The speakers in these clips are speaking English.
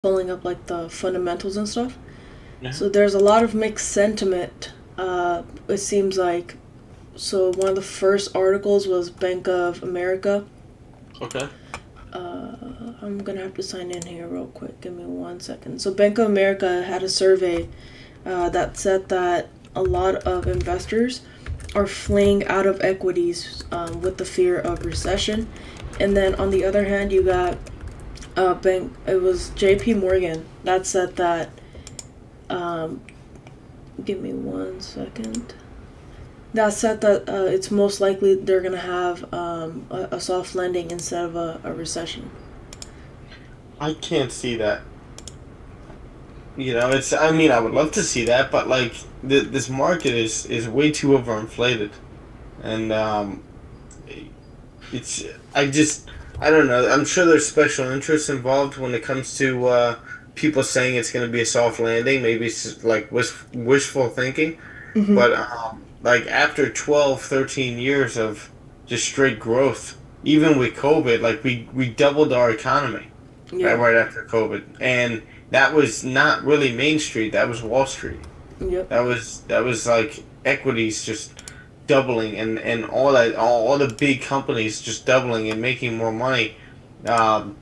pulling up like the fundamentals and stuff. Yeah. So there's a lot of mixed sentiment. It seems like. So one of the first articles was Bank of America. Okay. I'm gonna have to sign in here real quick. Give me 1 second. So Bank of America had a survey that said that a lot of investors are fleeing out of equities with the fear of recession, and then on the other hand, you got bank. It was J.P. Morgan that said that. Um, Give me 1 second. That said that it's most likely they're gonna have a soft landing instead of a recession. I can't see that. It's. I mean, I would love to see that, but like this market is way too overinflated, and it's. I just. I don't know. I'm sure there's special interests involved when it comes to people saying it's going to be a soft landing. Maybe it's like wishful thinking, Mm-hmm. but like after 12, 13 years of just straight growth, even with COVID, like we doubled our economy Yeah. right after COVID, and that was not really Main Street. That was Wall Street. Yep. That was like equities just doubling, and all the big companies just doubling and making more money, um,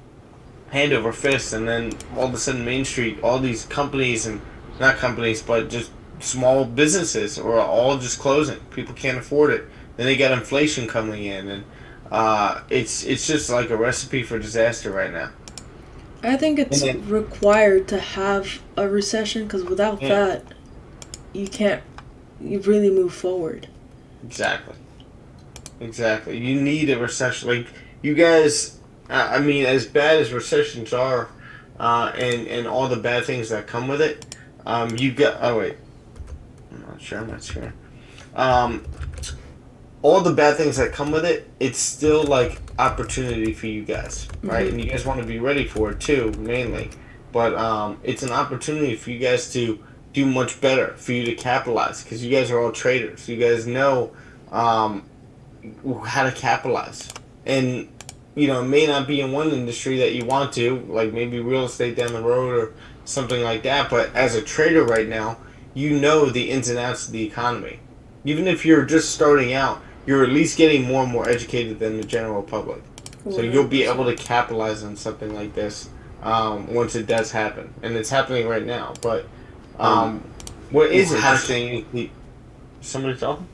hand over fist, and then all of a sudden Main Street, all these companies and not companies, but just small businesses are all just closing. People can't afford it. Then they got inflation coming in, and it's just like a recipe for disaster right now. I think And it's then required to have a recession because without yeah, that, you can't you really move forward. exactly. Exactly. You need a recession. Like you guys, I mean, as bad as recessions are, and all the bad things that come with it, you got. Oh wait, I'm not sure. I'm not sure. Um, all the bad things that come with it, it's still like opportunity for you guys, right? Mm-hmm. And you guys want to be ready for it too, mainly. But it's an opportunity for you guys to do much better, for you to capitalize, because you guys are all traders. You guys know. Um, how to capitalize. And it may not be in one industry that you want to, like maybe real estate down the road or something like that, but as a trader right now, you know the ins and outs of the economy. Even if you're just starting out, you're at least getting more and more educated than the general public. So One you'll hundred be able to percent. capitalize on something like this once it does happen. And it's happening right now. But um, what is interesting, somebody talking?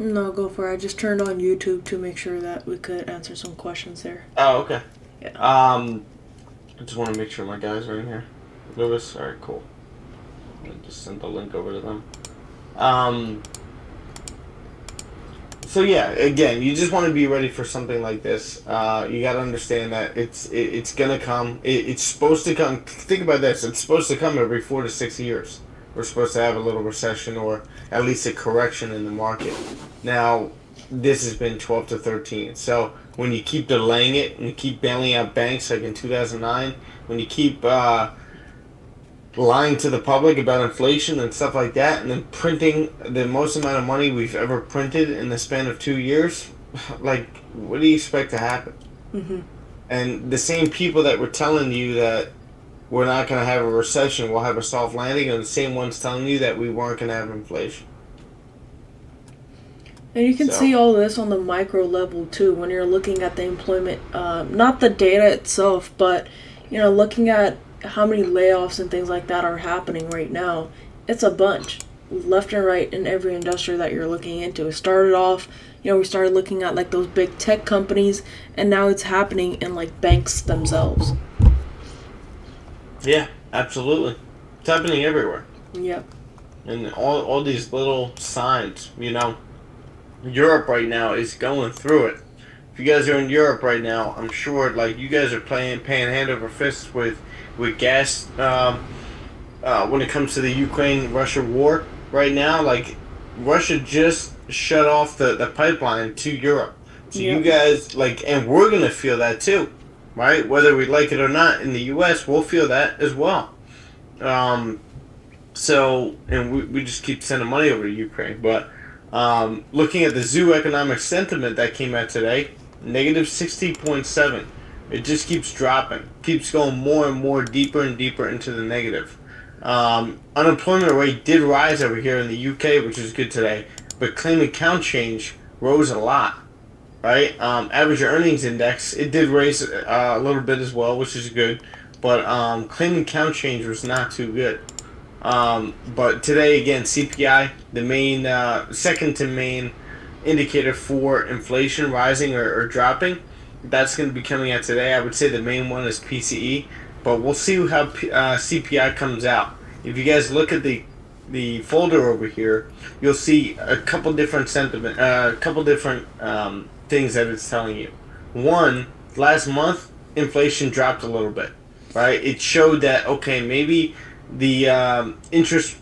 No, go for it. I just turned on YouTube to make sure that we could answer some questions there. Oh, okay. Yeah. I just want to make sure my guys are in here. Lewis, all right, cool. I just send the link over to them. Um, so yeah, again, you just want to be ready for something like this. You got to understand that it's gonna come. It's supposed to come. Think about this. It's supposed to come every 4 to 6 years. We're supposed to have a little recession or at least a correction in the market. Now, this has been 12 to 13. So when you keep delaying it and you keep bailing out banks like in 2009, when you keep lying to the public about inflation and stuff like that, and then printing the most amount of money we've ever printed in the span of 2 years, like, what do you expect to happen? Mm-hmm. And the same people that were telling you that we're not going to have a recession, we'll have a soft landing, are the same ones telling you that we weren't going to have inflation. And you can So, see all this on the micro level too when you're looking at the employment, not the data itself, but looking at how many layoffs and things like that are happening right now. It's a bunch, left and right in every industry that you're looking into. It started off, we started looking at like those big tech companies, and now it's happening in like banks themselves. yeah, absolutely. It's happening everywhere. Yep. And all these little signs, Europe right now is going through it. If you guys are in Europe right now, I'm sure like you guys are paying hand over fist with gas when it comes to the Ukraine Russia war right now. Like Russia just shut off the pipeline to Europe. So you Yep. guys like, and we're gonna feel that too, right? Whether we like it or not, in the U.S., we'll feel that as well. Um, and we just keep sending money over to Ukraine. But looking at the zoo economic sentiment that came out today, negative 60.7. It just keeps dropping. keeps going more and more deeper and deeper into the negative. Unemployment rate did rise over here in the UK, which is good today, but claim account change rose a lot, right? Average earnings index, it did raise a little bit as well, which is good, but claim account change was not too good. But today, again, CPI, the main, second to main indicator for inflation rising or dropping, that's going to be coming out today. I would say the main one is PCE, but we'll see how CPI comes out. If you guys look at the folder over here, you'll see a couple different things that it's telling you. One, last month inflation dropped a little bit, right? It showed that okay, maybe the interest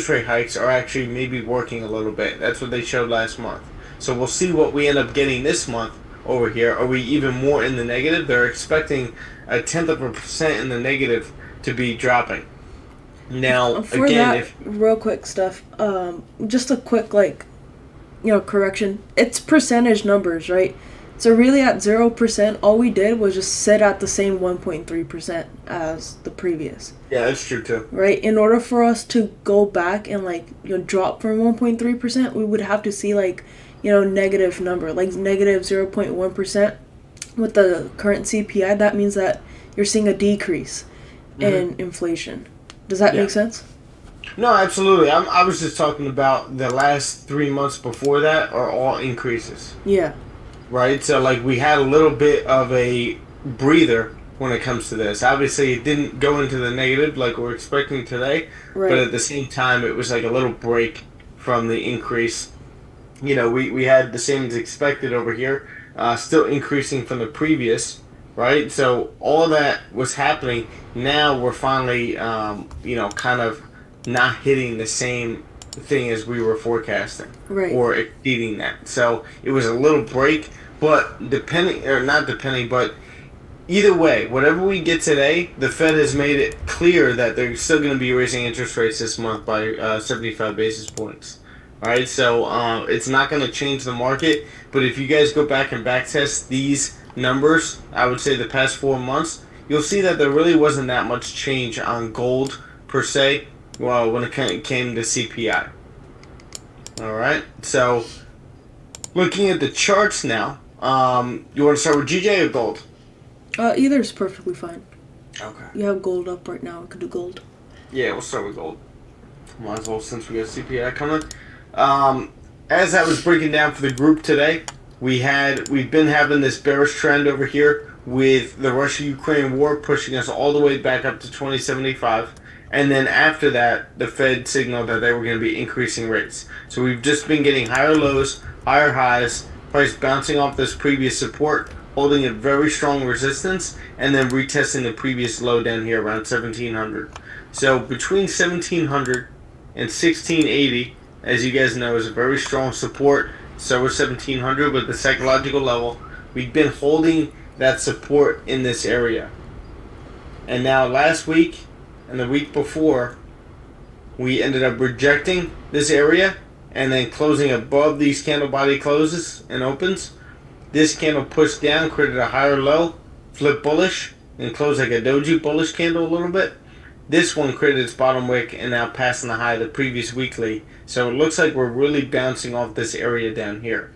rate hikes are actually maybe working a little bit. That's what they showed last month. So we'll see what we end up getting this month over here. Are we even more in the negative? They're expecting 0.1% in the negative to be dropping. Now, For again, that, real quick stuff, just a quick, correction. It's percentage numbers, right? So really at 0%, all we did was just sit at the same 1.3% as the previous. Yeah, that's true too. Right? In order for us to go back and drop from 1.3%, we would have to see negative number, like negative 0.1%. With the current CPI, that means that you're seeing a decrease in inflation. Does that make sense? No, absolutely. I was just talking about the last 3 months before that are all increases. Yeah. Right? So, we had a little bit of a breather when it comes to this. Obviously, it didn't go into the negative like we're expecting today. Right. But at the same time, it was like a little break from the increase. We had the same as expected over here, still increasing from the previous. Right? So all that was happening. Now we're finally, kind of not hitting the same thing as we were forecasting. Right. Or exceeding that. So it was a little break, but but either way, whatever we get today, the Fed has made it clear that they're still going to be raising interest rates this month by 75 basis points. All right, so it's not going to change the market, but if you guys go back and backtest these numbers, I would say the past 4 months, you'll see that there really wasn't that much change on gold per se, well, when it came to CPI. All right, so looking at the charts now, you want to start with GJ or gold? Either is perfectly fine. Okay. You have gold up right now. We could do gold. Yeah, we'll start with gold. Might as well since we got CPI coming. As I was breaking down for the group today, we've been having this bearish trend over here with the Russia-Ukraine war pushing us all the way back up to 2075. And then after that, the Fed signaled that they were going to be increasing rates. So we've just been getting higher lows, higher highs, price bouncing off this previous support, holding a very strong resistance, and then retesting the previous low down here around 1700. So between 1700 and 1680, as you guys know, is a very strong support. So we're 1700 with the psychological level. We've been holding that support in this area. And now last week and the week before, we ended up rejecting this area and then closing above these candle body closes and opens. This candle pushed down, created a higher low, flipped bullish, and closed like a doji bullish candle a little bit. This one created its bottom wick and now passing the high of the previous weekly. So it looks like we're really bouncing off this area down here.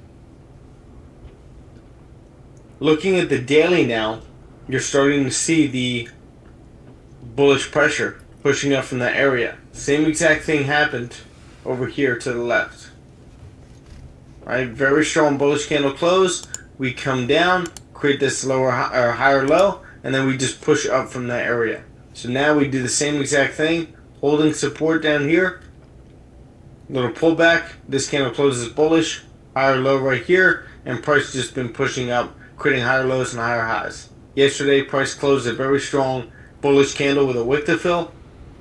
Looking at the daily now, you're starting to see the bullish pressure pushing up from that area. Same exact thing happened over here to the left. Right, very strong bullish candle close. We come down, create this lower or higher low, and then we just push up from that area. So now we do the same exact thing, holding support down here. Little pullback. This candle closes bullish, higher low right here, and price just been pushing up, creating higher lows and higher highs. Yesterday, price closed a very strong bullish candle with a wick to fill.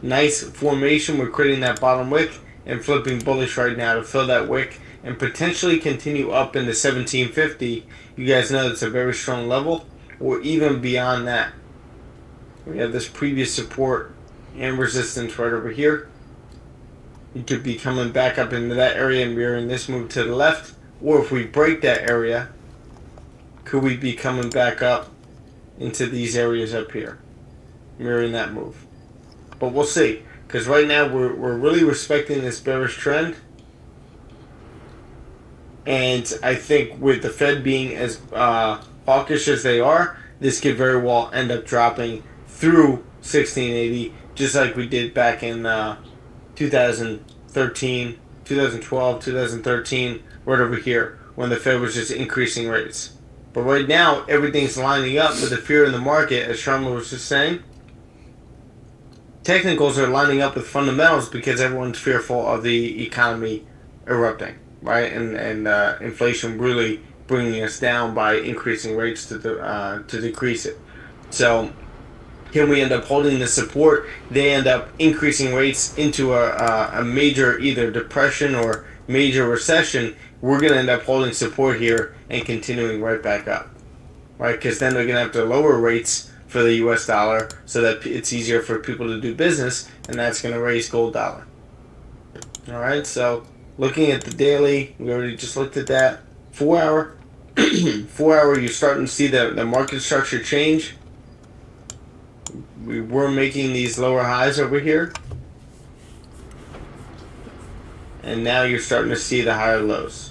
Nice formation. We're creating that bottom wick and flipping bullish right now to fill that wick and potentially continue up into 1750. You guys know that's a very strong level, or even beyond that. We have this previous support and resistance right over here. You could be coming back up into that area and mirroring this move to the left, or if we break that area, could we be coming back up into these areas up here, mirroring that move. But we'll see, because right now we're really respecting this bearish trend. And I think with the Fed being as hawkish as they are, this could very well end up dropping through 1680, just like we did back in 2013, 2012, 2013, right over here, when the Fed was just increasing rates. But right now, everything's lining up with the fear in the market, as Sharma was just saying. Technicals are lining up with fundamentals because everyone's fearful of the economy erupting, right? And inflation really bringing us down by increasing rates to decrease it. So can we end up holding the support? They end up increasing rates into a major either depression or major recession. We're going to end up holding support here and continuing right back up, right? Because then they're going to have to lower rates for the US dollar so that it's easier for people to do business, and that's going to raise gold dollar. All right, so looking at the daily, we already just looked at that. 4 hour, 4 hour, you're starting to see the market structure change. We were making these lower highs over here, and now you're starting to see the higher lows.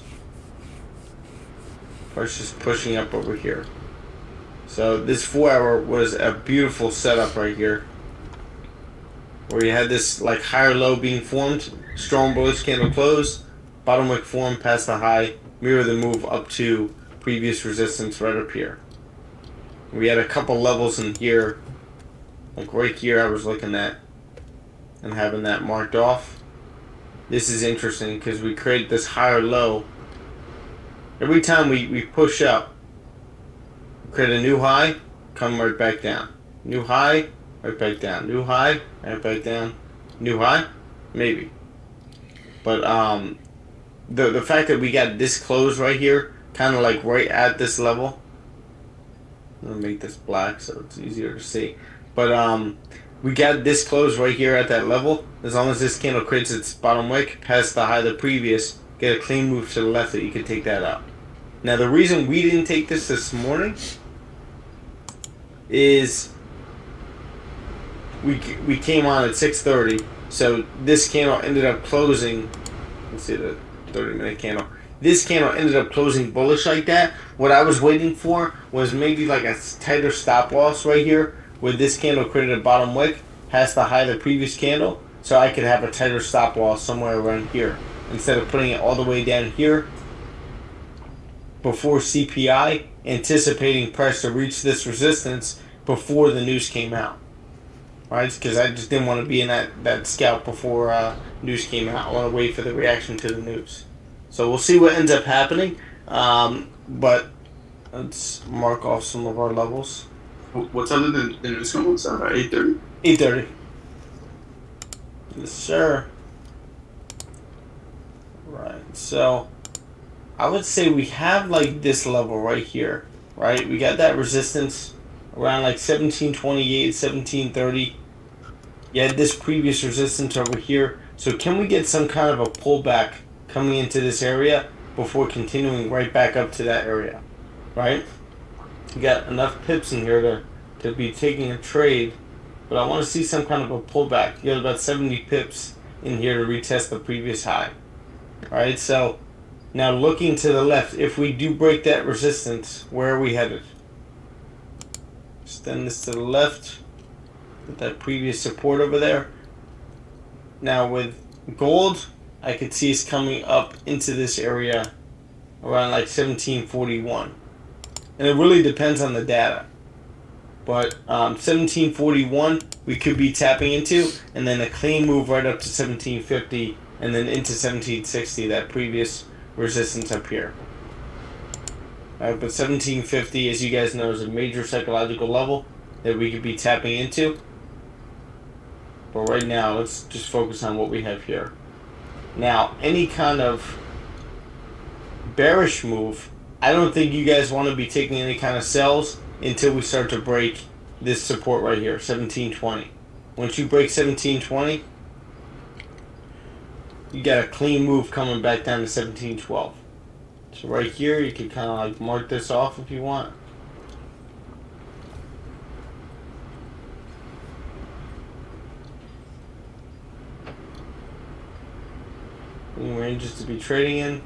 Price just pushing up over here. So this 4 hour was a beautiful setup right here, where you had this like higher low being formed, strong bullish candle close, bottom wick form past the high, mirror the move up to previous resistance right up here. We had a couple levels in here, like right here I was looking at and having that marked off. This is interesting because we create this higher low. Every time we push up, create a new high, come right back down. New high, right back down. New high, right back down. New high, maybe. But the fact that we got this close right here, kind of like right at this level. I'm gonna make this black so it's easier to see. But we got this close right here at that level. As long as this candle creates its bottom wick past the high of the previous, get a clean move to the left that you can take that out. Now the reason we didn't take this morning is we came on at 6:30, so this candle ended up closing. Let's see the 30-minute candle. This candle ended up closing bullish like that. What I was waiting for was maybe like a tighter stop loss right here, where this candle created a bottom wick past the high of the previous candle, so I could have a tighter stop loss somewhere around here instead of putting it all the way down here before CPI, anticipating price to reach this resistance before the news came out, right? Because I just didn't want to be in that scalp before news came out. I want to wait for the reaction to the news. So we'll see what ends up happening, but let's mark off some of our levels. What time did the news come out? 8:30? 8:30. Yes, sir. Right, so I would say we have like this level right here, right? We got that resistance around like 1728, 1730. You had this previous resistance over here. So can we get some kind of a pullback coming into this area before continuing right back up to that area, right? You got enough pips in here to be taking a trade, but I want to see some kind of a pullback. You got about 70 pips in here to retest the previous high. All right, so now looking to the left, if we do break that resistance, where are we headed? Extend this to the left, with that previous support over there. Now with gold, I could see us coming up into this area around like 1741. And it really depends on the data. But 1741 we could be tapping into, and then a clean move right up to 1750, and then into 1760, that previous resistance up here. Alright, but 1750, as you guys know, is a major psychological level that we could be tapping into. But right now, let's just focus on what we have here. Now, any kind of bearish move, I don't think you guys want to be taking any kind of sells until we start to break this support right here, 1720. Once you break 1720, you got a clean move coming back down to 1712. So right here, you can kind of like mark this off if you want. ranges to be trading in.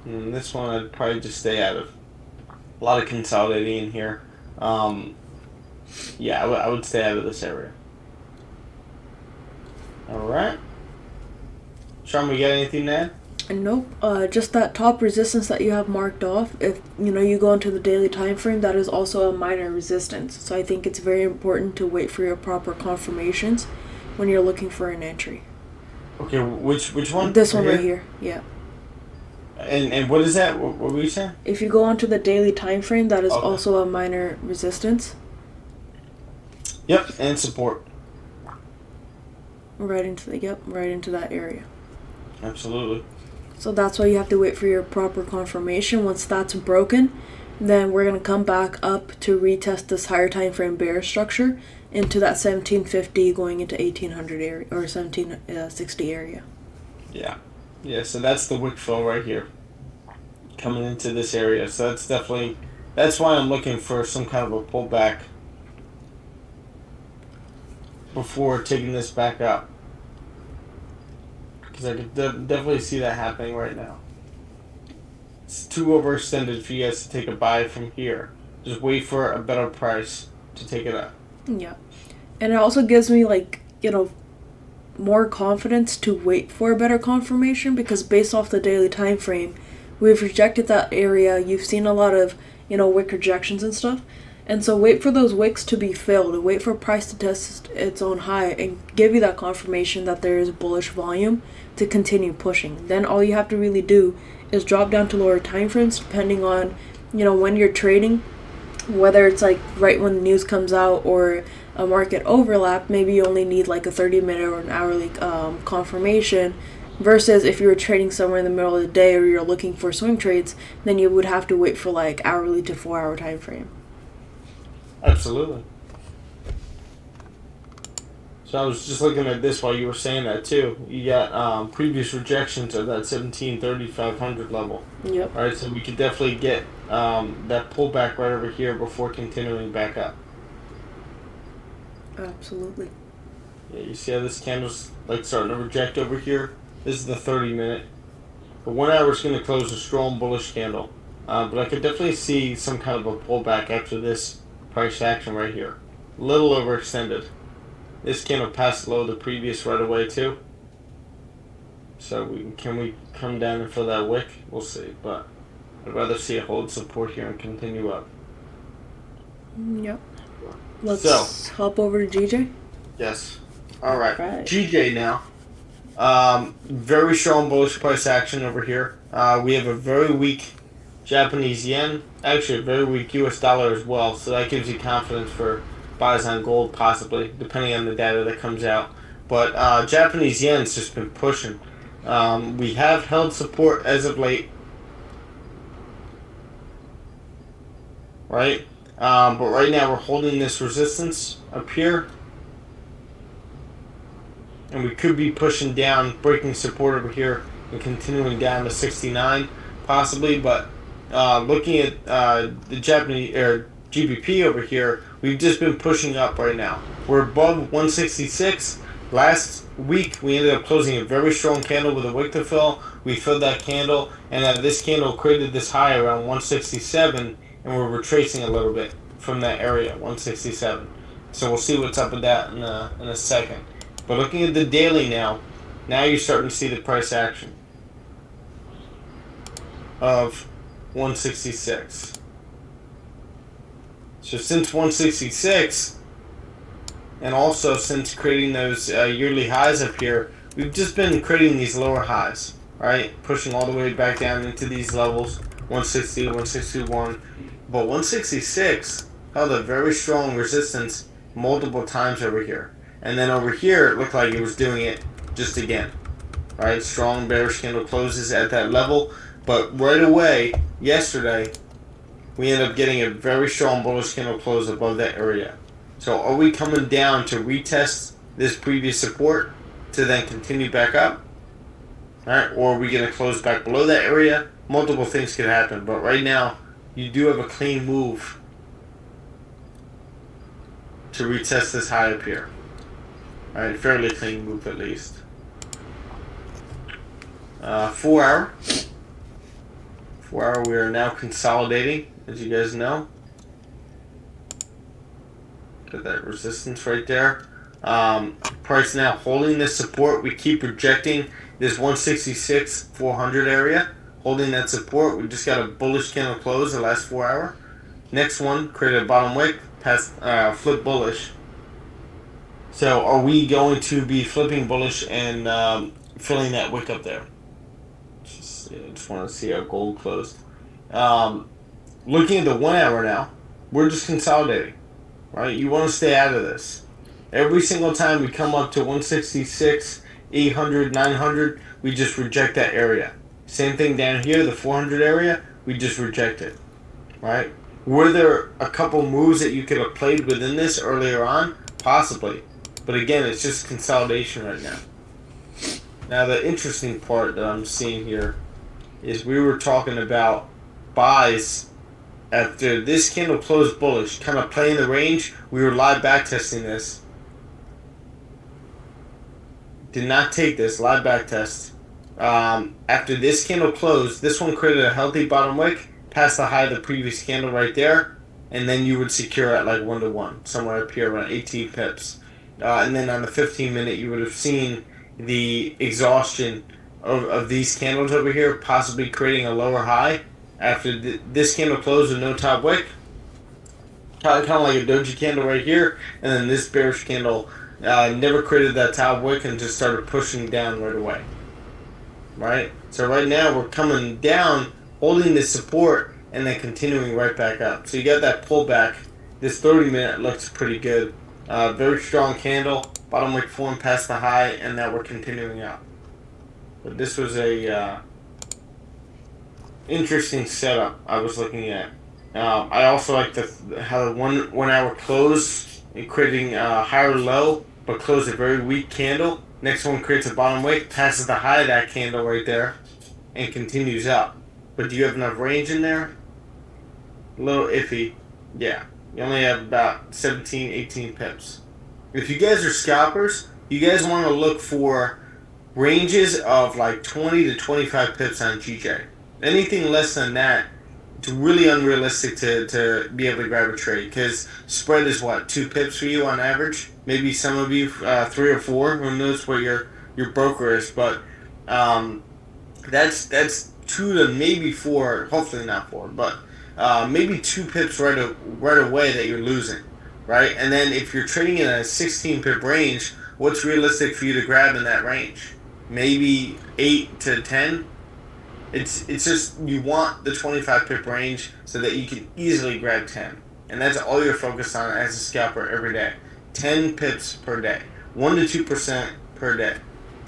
And this one I'd probably just stay out of. A lot of consolidating in here. Yeah, I would stay out of this area. Alright. Sharma, you got anything to add? Nope. Just that top resistance that you have marked off. If you go into the daily time frame, that is also a minor resistance. So I think it's very important to wait for your proper confirmations when you're looking for an entry. Okay, which one? This one right here. Yeah. And what is that? What were you saying? If you go onto the daily time frame, that is Okay. also a minor resistance. Yep, and support. Right into that area. Absolutely. So that's why you have to wait for your proper confirmation. Once that's broken, then we're gonna come back up to retest this higher time frame bear structure into that 1750 going into 1800 area or 1760 area. Yeah. Yeah, so that's the wick fill right here. Coming into this area. So that's why I'm looking for some kind of a pullback before taking this back up. Because I could definitely see that happening right now. It's too overextended for you guys to take a buy from here. Just wait for a better price to take it up. Yeah. And it also gives me more confidence to wait for a better confirmation, because based off the daily time frame, we've rejected that area. You've seen a lot of, wick rejections and stuff. And so wait for those wicks to be filled. Wait for price to test its own high and give you that confirmation that there is bullish volume to continue pushing. Then all you have to really do is drop down to lower time frames depending on, when you're trading, whether it's like right when the news comes out or a market overlap. Maybe you only need like a 30-minute or an hourly confirmation, versus if you were trading somewhere in the middle of the day or you're looking for swing trades, then you would have to wait for like hourly to 4-hour time frame. Absolutely. So I was just looking at this while you were saying that too. You got previous rejections of that 1730-500 level. Yep. All right, so we could definitely get that pullback right over here before continuing back up. Absolutely. Yeah, you see how this candle's like starting to reject over here? This is the 30-minute. The 1 hour is going to close a strong bullish candle. But I could definitely see some kind of a pullback after this price action right here. A little overextended. This candle passed below the previous right away too. So can we come down and fill that wick? We'll see, but I'd rather see it hold support here and continue up. Yep. Let's hop over to GJ. Yes. Alright. Right. GJ now. Very strong bullish price action over here. We have a very weak Japanese yen. Actually, a very weak US dollar as well. So that gives you confidence for buys on gold, possibly, depending on the data that comes out. But Japanese yen's just been pushing. We have held support as of late. Right? But right now we're holding this resistance up here. And we could be pushing down, breaking support over here, and continuing down to 69, possibly. But looking at the Japanese or GBP over here, we've just been pushing up right now. We're above 166. Last week we ended up closing a very strong candle with a wick to fill. We filled that candle, and this candle created this high around 167, and we're retracing a little bit from that area, 167. So we'll see what's up with that in a second. But looking at the daily now you're starting to see the price action of 166. So since 166, and also since creating those yearly highs up here, we've just been creating these lower highs, right? Pushing all the way back down into these levels, 160, 161. But 166 held a very strong resistance multiple times over here. And then over here, it looked like it was doing it just again, right? Strong bearish candle closes at that level. But right away, yesterday, we end up getting a very strong bullish candle close above that area. So are we coming down to retest this previous support to then continue back up? All right, or are we going to close back below that area? Multiple things could happen, but right now, you do have a clean move to retest this high up here. All right, fairly clean move at least. 4 hour. 4 hour, we are now consolidating, as you guys know. Got that resistance right there. Price now holding this support. We keep rejecting this 166 400 area. Holding that support. We just got a bullish candle close the last 4 hour. Next one created a bottom wick, past flip bullish. So are we going to be flipping bullish and filling that wick up there? Just want to see how gold closed. Looking at the 1 hour now, we're just consolidating. Right? You want to stay out of this. Every single time we come up to 166, 800, 900, we just reject that area. Same thing down here, the 400 area, we just reject it. Right? Were there a couple moves that you could have played within this earlier on? Possibly. But again, it's just consolidation right now. Now, the interesting part that I'm seeing here is we were talking about buys after this candle closed bullish, kind of playing the range. We were live back testing this. Did not take this live back test. After this candle closed, this one created a healthy bottom wick, past the high of the previous candle right there, and then you would secure at like 1-to-1, somewhere up here around 18 pips. And then on the 15-minute, you would have seen the exhaustion of these candles over here, possibly creating a lower high. After this candle closed with no top wick, kind of like a doji candle right here, and then this bearish candle never created that top wick and just started pushing down right away. Right? So right now we're coming down, holding this support, and then continuing right back up. So you got that pullback. This 30-minute looks pretty good. Very strong candle, bottom wick form past the high, and now we're continuing up. But this was a interesting setup I was looking at. I also like how the one hour close, creating a higher low, but closed a very weak candle. Next one creates a bottom wick, passes the high of that candle right there, and continues up. But do you have enough range in there? A little iffy. Yeah. You only have about 17, 18 pips. If you guys are scalpers, you guys want to look for ranges of like 20 to 25 pips on GJ. Anything less than that, it's really unrealistic to be able to grab a trade, because spread is what, 2 pips for you on average? Maybe some of you 3 or 4. Who knows what your broker is? But that's 2 to maybe 4. Hopefully not 4, but maybe 2 pips right away that you're losing, right? And then if you're trading in a 16 pip range, what's realistic for you to grab in that range? Maybe 8 to 10. It's just you want the 25 pip range so that you can easily grab 10. And that's all you're focused on as a scalper every day. 10 pips per day. 1 to 2% per day.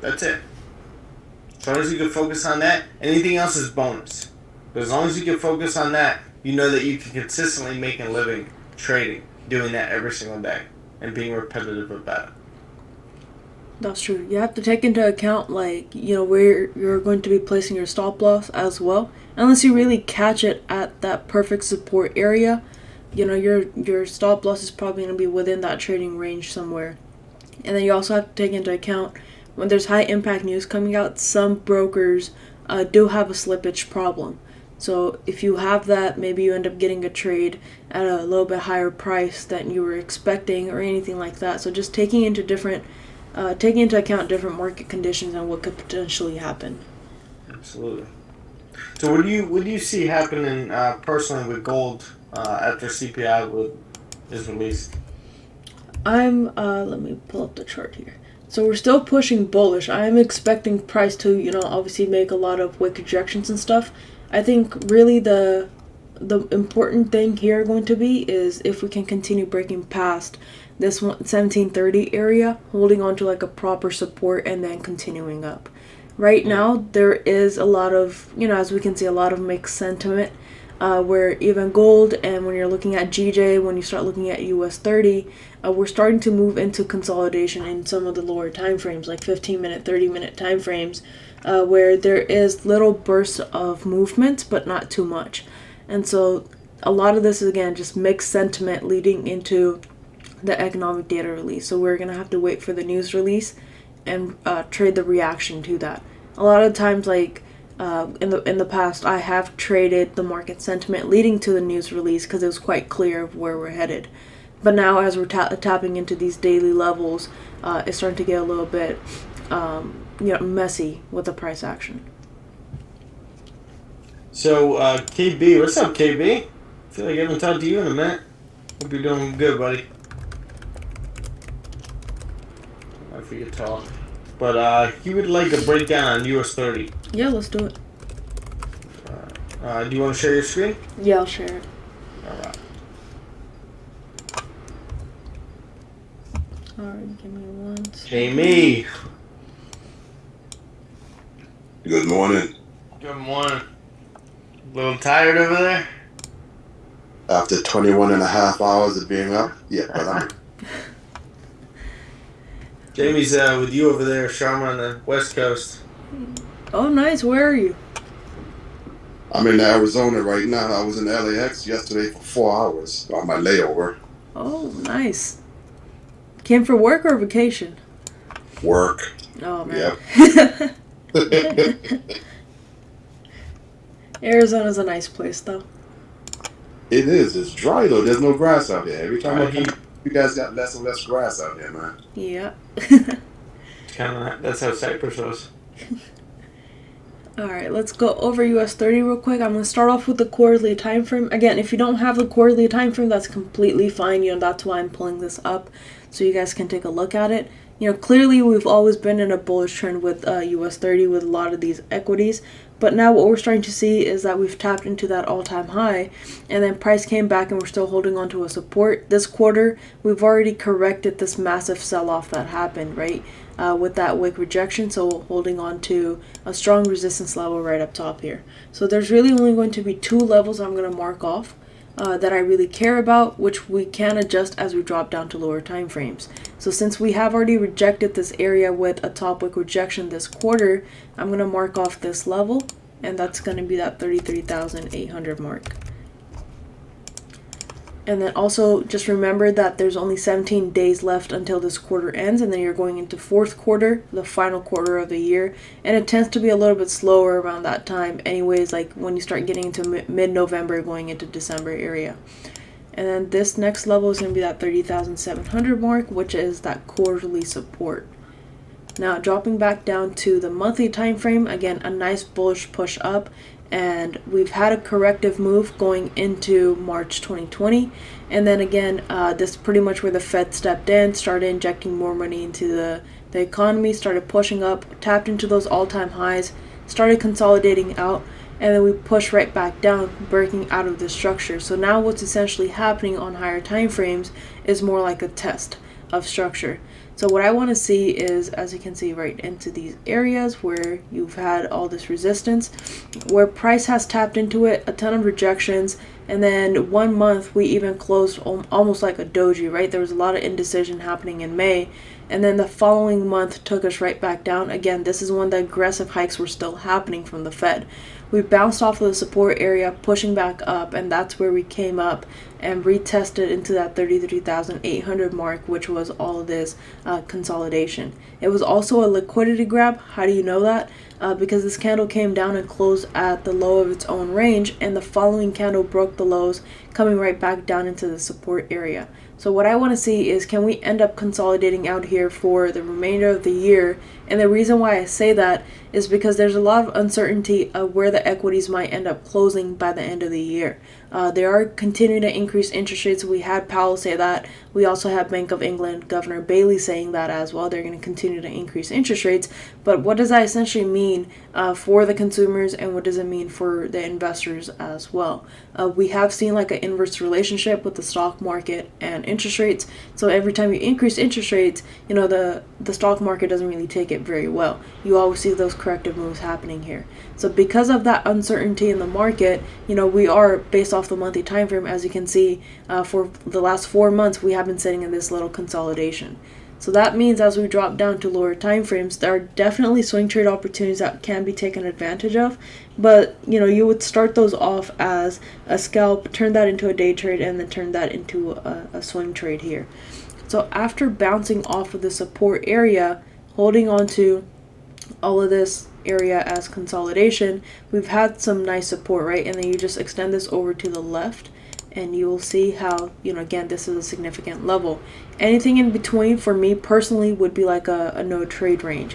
That's it. As long as you can focus on that, anything else is bonus. But as long as you can focus on that, you know that you can consistently make a living trading, doing that every single day, and being repetitive about it. That's true. You have to take into account, like, where you're going to be placing your stop loss as well. Unless you really catch it at that perfect support area, your stop loss is probably going to be within that trading range somewhere. And then you also have to take into account when there's high impact news coming out, some brokers do have a slippage problem. So if you have that, maybe you end up getting a trade at a little bit higher price than you were expecting or anything like that. So just taking into account different market conditions and what could potentially happen. Absolutely. So what do you see happening personally with gold after CPI is released? Let me pull up the chart here. So we're still pushing bullish. I am expecting price to, obviously make a lot of wick rejections and stuff. I think really the important thing here going to be is if we can continue breaking past this 1730 area, holding on to like a proper support and then continuing up. Right now, there is a lot of, as we can see, a lot of mixed sentiment where even gold, and when you're looking at GJ, when you start looking at US 30, we're starting to move into consolidation in some of the lower time frames, like 15-minute, 30-minute time frames, where there is little bursts of movement, but not too much. And so a lot of this is, again, just mixed sentiment leading into the economic data release. So we're gonna have to wait for the news release and trade the reaction to that. A lot of times, like in the past, I have traded the market sentiment leading to the news release because it was quite clear of where we're headed. But now, as we're tapping into these daily levels, it's starting to get a little bit messy with the price action. So, KB, what's up, KB? I feel like I haven't talked to you in a minute. Hope you're doing good, buddy. I forget to talk. But he would like to break down on US 30. Yeah, let's do it. Do you want to share your screen? Yeah, I'll share it. Alright. Alright, give me 1 second. Jamie. Good morning. Good morning. A little tired over there? After 21 and a half hours of being up, yeah, but I'm Jamie's with you over there, Sharma, on the West Coast. Oh, nice. Where are you? I'm in Arizona right now. I was in LAX yesterday for 4 hours on my layover. Oh, nice. Came for work or vacation? Work. Oh, man. Yep. Arizona's a nice place, though. It is. It's dry though. There's no grass out here. Every time I come, you guys got less and less grass out here, man. Yeah. It's kind of that's how Cyprus was. Alright, let's go over US 30 real quick. I'm going to start off with the quarterly time frame. Again, if you don't have the quarterly time frame, that's completely fine. That's why I'm pulling this up so you guys can take a look at it. Clearly we've always been in a bullish trend with US 30 with a lot of these equities. But now what we're starting to see is that we've tapped into that all-time high, and then price came back and we're still holding on to a support. This quarter, we've already corrected this massive sell-off that happened, right, with that wick rejection, so holding on to a strong resistance level right up top here. So there's really only going to be 2 levels I'm going to mark off that I really care about, which we can adjust as we drop down to lower time frames. So since we have already rejected this area with a top wick rejection this quarter, I'm going to mark off this level, and that's going to be that 33,800 mark. And then also just remember that there's only 17 days left until this quarter ends, and then you're going into 4th quarter, the final quarter of the year, and it tends to be a little bit slower around that time anyways, like when you start getting into mid-November going into December area. And then this next level is going to be that 30,700 mark, which is that quarterly support. Now dropping back down to the monthly time frame, again a nice bullish push up, and we've had a corrective move going into March 2020, and then again this is pretty much where the Fed stepped in, started injecting more money into the economy, started pushing up, tapped into those all-time highs, started consolidating out, and then we push right back down, breaking out of the structure. So now what's essentially happening on higher time frames is more like a test of structure. So what I want to see is, as you can see right into these areas where you've had all this resistance, where price has tapped into it, a ton of rejections, and then 1 month we even closed almost like a doji, right? There was a lot of indecision happening in May, and then the following month took us right back down. Again, this is when the aggressive hikes were still happening from the Fed. We bounced off of the support area, pushing back up, and that's where we came up and retested into that 33,800 mark, which was all of this consolidation. It was also a liquidity grab. How do you know that? Because this candle came down and closed at the low of its own range, and the following candle broke the lows, coming right back down into the support area. So what I want to see is, can we end up consolidating out here for the remainder of the year? And the reason why I say that is because there's a lot of uncertainty of where the equities might end up closing by the end of the year. They are continuing to increase interest rates. We had Powell say that. We also have Bank of England Governor Bailey saying that as well. They're going to continue to increase interest rates. But what does that essentially mean for the consumers, and what does it mean for the investors as well? We have seen like an inverse relationship with the stock market and interest rates. So every time you increase interest rates, the stock market doesn't really take it very well. You always see those corrective moves happening here. So because of that uncertainty in the market, we are, based off the monthly time frame, as you can see, for the last 4 months we have been sitting in this little consolidation. So that means as we drop down to lower time frames, there are definitely swing trade opportunities that can be taken advantage of. But you would start those off as a scalp, turn that into a day trade, and then turn that into a swing trade here. So after bouncing off of the support area, holding on to all of this area as consolidation, we've had some nice support, right? And then you just extend this over to the left, and you will see how, again, this is a significant level. Anything in between for me personally would be like a no trade range.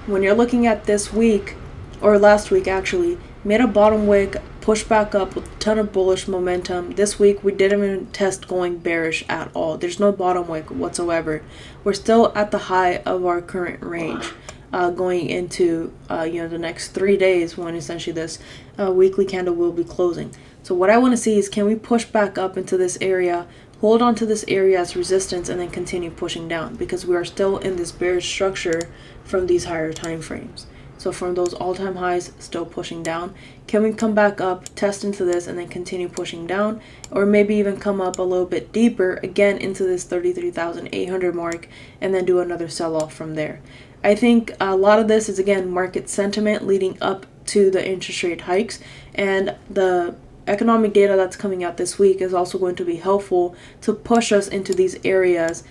When you're looking at this week, or last week actually, made a bottom wick, pushed back up with a ton of bullish momentum. This week we didn't even test going bearish at all. There's no bottom wick whatsoever. We're still at the high of our current range. Going into the next 3 days, when essentially this weekly candle will be closing. So what I want to see is, can we push back up into this area, hold on to this area as resistance, and then continue pushing down, because we are still in this bearish structure from these higher time frames. So from those all-time highs, still pushing down. Can we come back up, test into this, and then continue pushing down, or maybe even come up a little bit deeper again into this 33,800 mark, and then do another sell-off from there? I think a lot of this is, again, market sentiment leading up to the interest rate hikes, and the economic data that's coming out this week is also going to be helpful to push us into these areas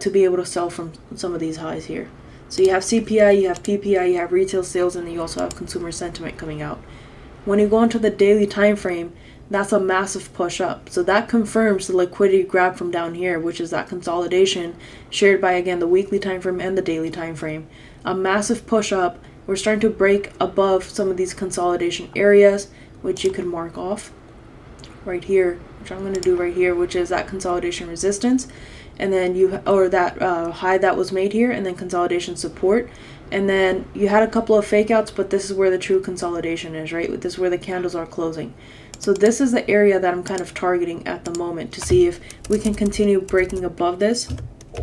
to be able to sell from some of these highs here. So you have CPI, you have PPI, you have retail sales, and then you also have consumer sentiment coming out. When you go into the daily time frame, that's a massive push up. So that confirms the liquidity grab from down here, which is that consolidation shared by, again, the weekly time frame and the daily time frame. A massive push up. We're starting to break above some of these consolidation areas, which you can mark off right here, which I'm going to do right here, which is that consolidation resistance, and then that high that was made here, and then consolidation support. And then you had a couple of fake outs, but this is where the true consolidation is, right? This is where the candles are closing. So this is the area that I'm kind of targeting at the moment to see if we can continue breaking above this,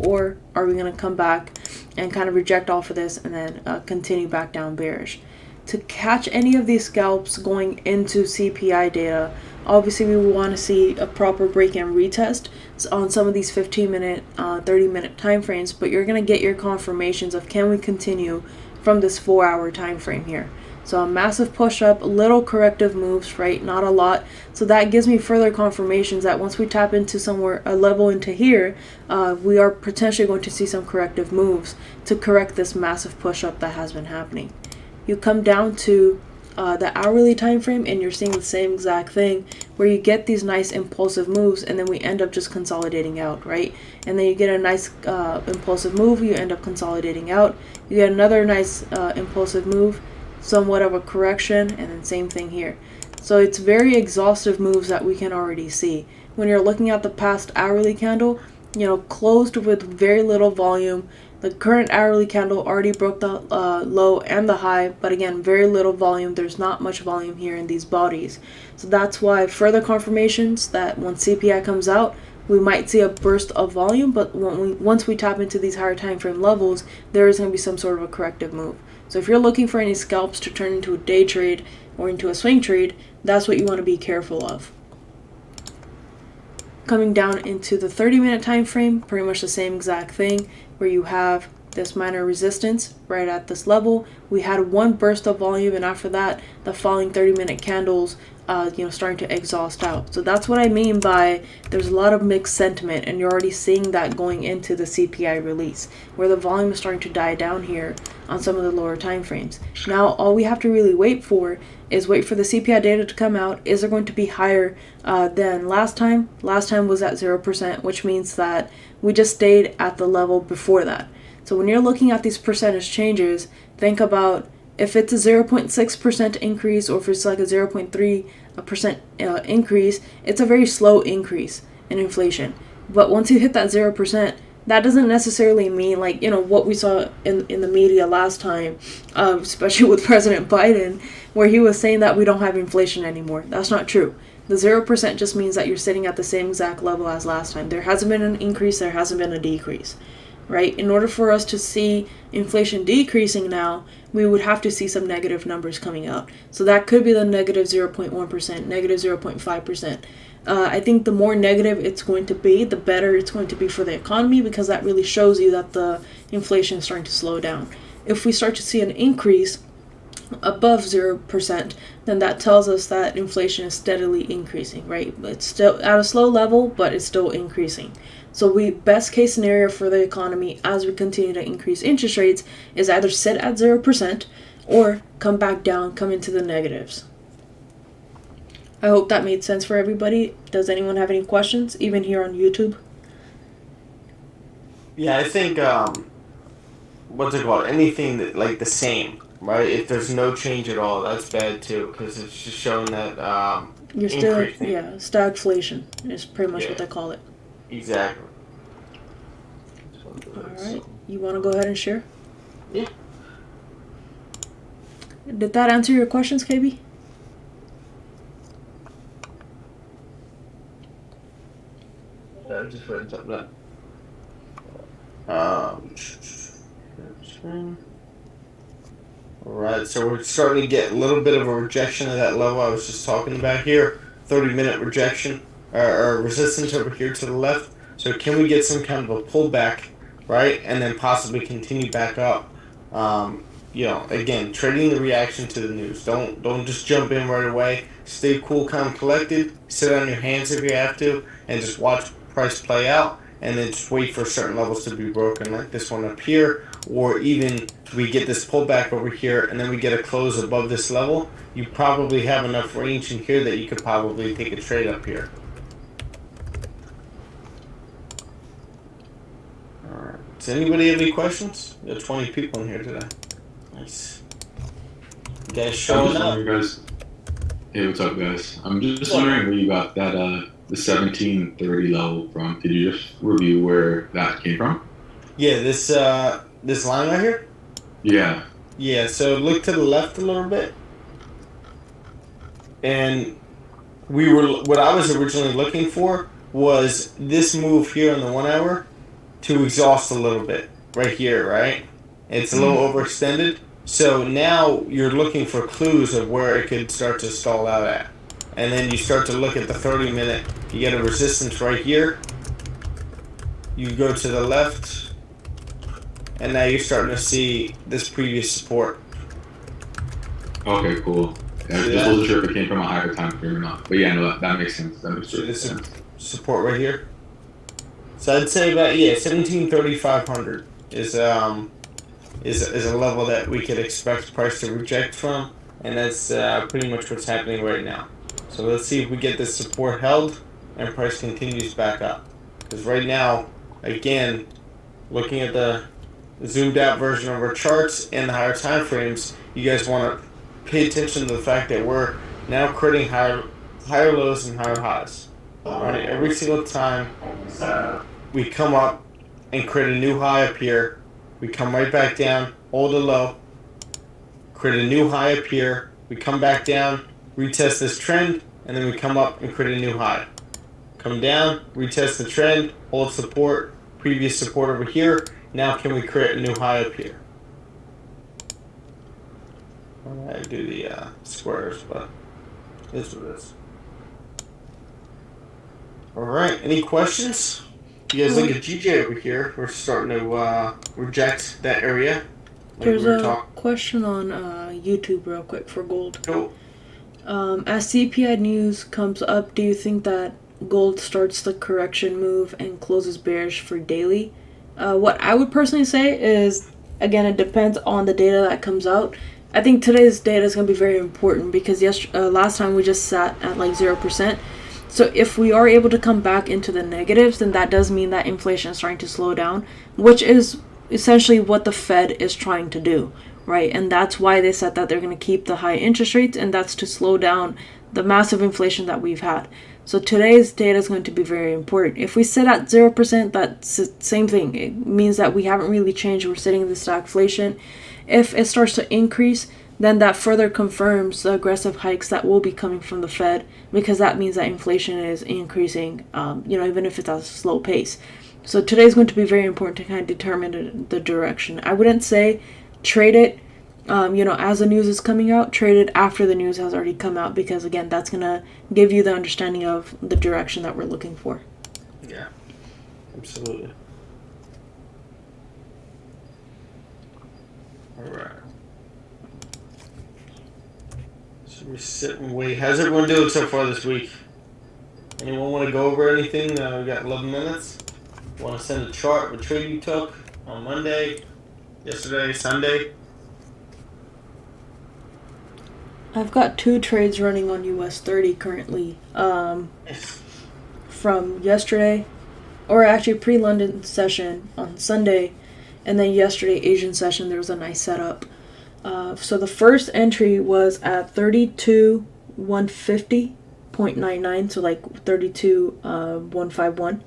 or are we going to come back and kind of reject off of this and then continue back down bearish. To catch any of these scalps going into CPI data, obviously we want to see a proper break and retest on some of these 15-minute, 30-minute time frames, but you're going to get your confirmations of, can we continue from this 4-hour time frame here. So a massive push up, little corrective moves, right? Not a lot. So that gives me further confirmations that once we tap into somewhere, a level into here, we are potentially going to see some corrective moves to correct this massive push up that has been happening. You come down to the hourly time frame, and you're seeing the same exact thing, where you get these nice impulsive moves, and then we end up just consolidating out, right? And then you get a nice impulsive move, you end up consolidating out. You get another nice impulsive move, somewhat of a correction, and then same thing here. So it's very exhaustive moves that we can already see. When you're looking at the past hourly candle, closed with very little volume. The current hourly candle already broke the low and the high, but again, very little volume. There's not much volume here in these bodies. So that's why further confirmations that when CPI comes out, we might see a burst of volume, but once we tap into these higher time frame levels, there is going to be some sort of a corrective move. So if you're looking for any scalps to turn into a day trade or into a swing trade, that's what you want to be careful of. Coming down into the 30-minute time frame, pretty much the same exact thing, where you have this minor resistance right at this level. We had one burst of volume, and after that, the following 30-minute candles starting to exhaust out. So that's what I mean by there's a lot of mixed sentiment, and you're already seeing that going into the CPI release, where the volume is starting to die down here on some of the lower time frames. Now, all we have to really wait for the CPI data to come out. Is it going to be higher than last time? Last time was at 0%, which means that we just stayed at the level before that. So when you're looking at these percentage changes, think about if it's a 0.6% increase, or if it's like a 0.3% increase, it's a very slow increase in inflation. But once you hit that 0%, that doesn't necessarily mean what we saw in the media last time, especially with President Biden, where he was saying that we don't have inflation anymore. That's not true. The 0% just means that you're sitting at the same exact level as last time. There hasn't been an increase, there hasn't been a decrease, right? In order for us to see inflation decreasing now, we would have to see some negative numbers coming out. So that could be the negative 0.1%, negative 0.5%. I think the more negative it's going to be, the better it's going to be for the economy, because that really shows you that the inflation is starting to slow down. If we start to see an increase above 0%, then that tells us that inflation is steadily increasing, right? It's still at a slow level, but it's still increasing. So best case scenario for the economy as we continue to increase interest rates is either sit at 0% or come back down, come into the negatives. I hope that made sense for everybody. Does anyone have any questions, even here on YouTube? Yeah, I think what's it called? Anything that like the same, right? If there's no change at all, that's bad too, because it's just showing that You're still, increasing. stagflation is pretty much what they call it. Exactly. All right, you want to go ahead and share? Yeah. Did that answer your questions, KB? I'm just writing something down. Alright, so we're starting to get a little bit of a rejection of that level I was just talking about here. 30-minute rejection, or resistance over here to the left. So can we get some kind of a pullback, right? And then possibly continue back up. Again, trading the reaction to the news. Don't just jump in right away. Stay cool, calm, collected. Sit on your hands if you have to, and just watch price play out. And then just wait for certain levels to be broken, like this one up here, or even we get this pullback over here, and then we get a close above this level. You probably have enough range in here that you could probably take a trade up here. All right. Does anybody have any questions? We got 20 people in here today. Nice. You guys showing up. Hey, what's up, guys? I'm just wondering where you got that the 1730 level from. Could you just review where that came from? Yeah, this line right here. Yeah. Yeah. So look to the left a little bit, and what I was originally looking for was this move here on the 1 hour to exhaust a little bit right here, right? It's a little overextended. So now you're looking for clues of where it could start to stall out at. And then you start to look at the 30-minute. You get a resistance right here. You go to the left. And now you're starting to see this previous support. Okay, cool. Yeah, I just wasn't sure if it came from a higher time frame or not. But yeah, no, that makes sense. That makes sense. Support right here. So I'd say about 17,500 is a level that we could expect price to reject from, and that's pretty much what's happening right now. So let's see if we get this support held and price continues back up. Because right now, again, looking at the zoomed out version of our charts and the higher time frames, you guys want to pay attention to the fact that we're now creating higher lows and higher highs. Right? Every single time we come up and create a new high up here, we come right back down, hold a low, create a new high up here, we come back down, retest this trend, and then we come up and create a new high. Come down, retest the trend, hold support, previous support over here. Now can we create a new high up here? I do the squares, but this is what it is. Alright, any questions? You guys look at GJ over here. We're starting to reject that area. Like There's a question on YouTube real quick for gold. Cool. As CPI news comes up, do you think that gold starts the correction move and closes bearish for daily? What I would personally say is, again, it depends on the data that comes out. I think today's data is going to be very important because last time we just sat at like 0%. So if we are able to come back into the negatives, then that does mean that inflation is starting to slow down, which is essentially what the Fed is trying to do, right? And that's why they said that they're going to keep the high interest rates, and that's to slow down the massive inflation that we've had. So today's data is going to be very important. If we sit at 0%, that's the same thing. It means that we haven't really changed. We're sitting in the stagflation. If it starts to increase, then that further confirms the aggressive hikes that will be coming from the Fed, because that means that inflation is increasing, even if it's at a slow pace. So today is going to be very important to kind of determine the direction. I wouldn't say trade it as the news is coming out, trade it after the news has already come out, because again, that's going to give you the understanding of the direction that we're looking for. Yeah, absolutely. All right. So we sit and wait. How's everyone doing so far this week? Anyone want to go over anything? We got 11 minutes. Want to send a chart with trade you took on Monday, yesterday, Sunday? I've got 2 trades running on US 30 currently. From yesterday, or actually pre-London session on Sunday, and then yesterday Asian session, there was a nice setup. So the first entry was at 32,150.99, so like 32,151.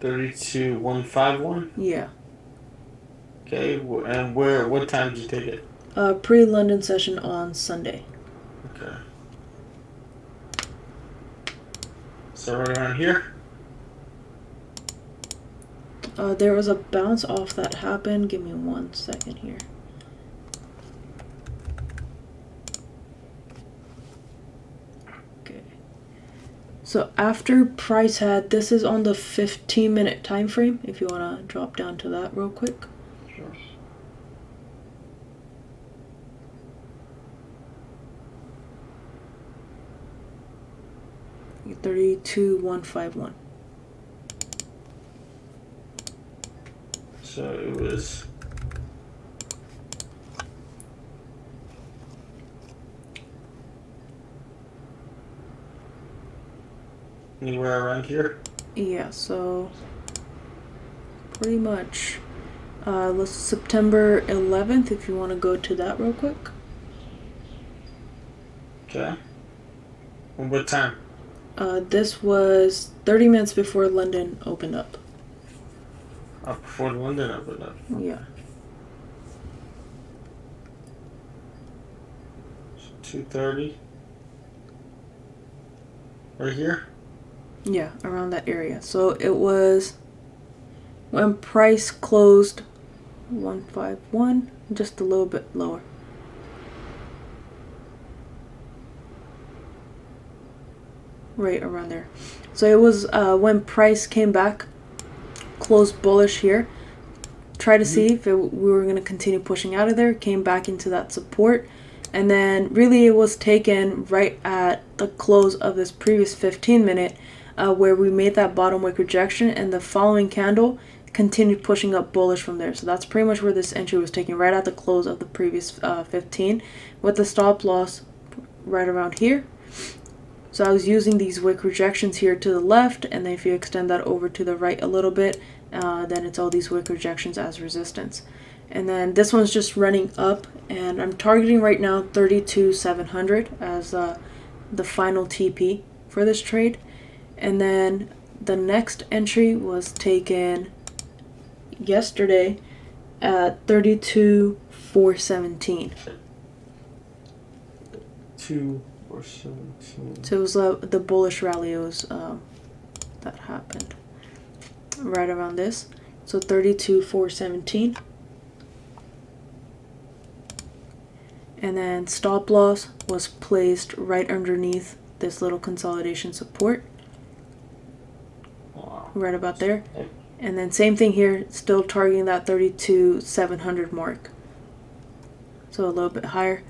32,151. Yeah. Okay, and what time did you take it? Pre-London session on Sunday. Okay. So right around here? There was a bounce off that happened. Give me 1 second here. Okay. So after price had, this is on the 15-minute time frame, if you want to drop down to that real quick. Sure. $32,151. So it was anywhere around here? Yeah, so pretty much let's September 11th, if you want to go to that real quick. Okay. And what time? This was 30 minutes before London opened up. Up before London opened up. Yeah. 2:30. Right here? Yeah, around that area. So it was when price closed 151, just a little bit lower. Right around there. So it was when price came back, closed bullish here. Try to see if we were going to continue pushing out of there. Came back into that support. And then really it was taken right at the close of this previous 15-minute where we made that bottom wick rejection, and the following candle continued pushing up bullish from there. So that's pretty much where this entry was taken, right at the close of the previous 15, with the stop loss right around here. So I was using these wick rejections here to the left, and then if you extend that over to the right a little bit, then it's all these wick rejections as resistance. And then this one's just running up, and I'm targeting right now 32,700 as the final TP for this trade. And then the next entry was taken yesterday at 32,417. 2,417. So it was the bullish rally was that happened right around this. So 32,417. And then stop loss was placed right underneath this little consolidation support. Wow. Right about there. And then same thing here, still targeting that 32,700 mark. So a little bit higher.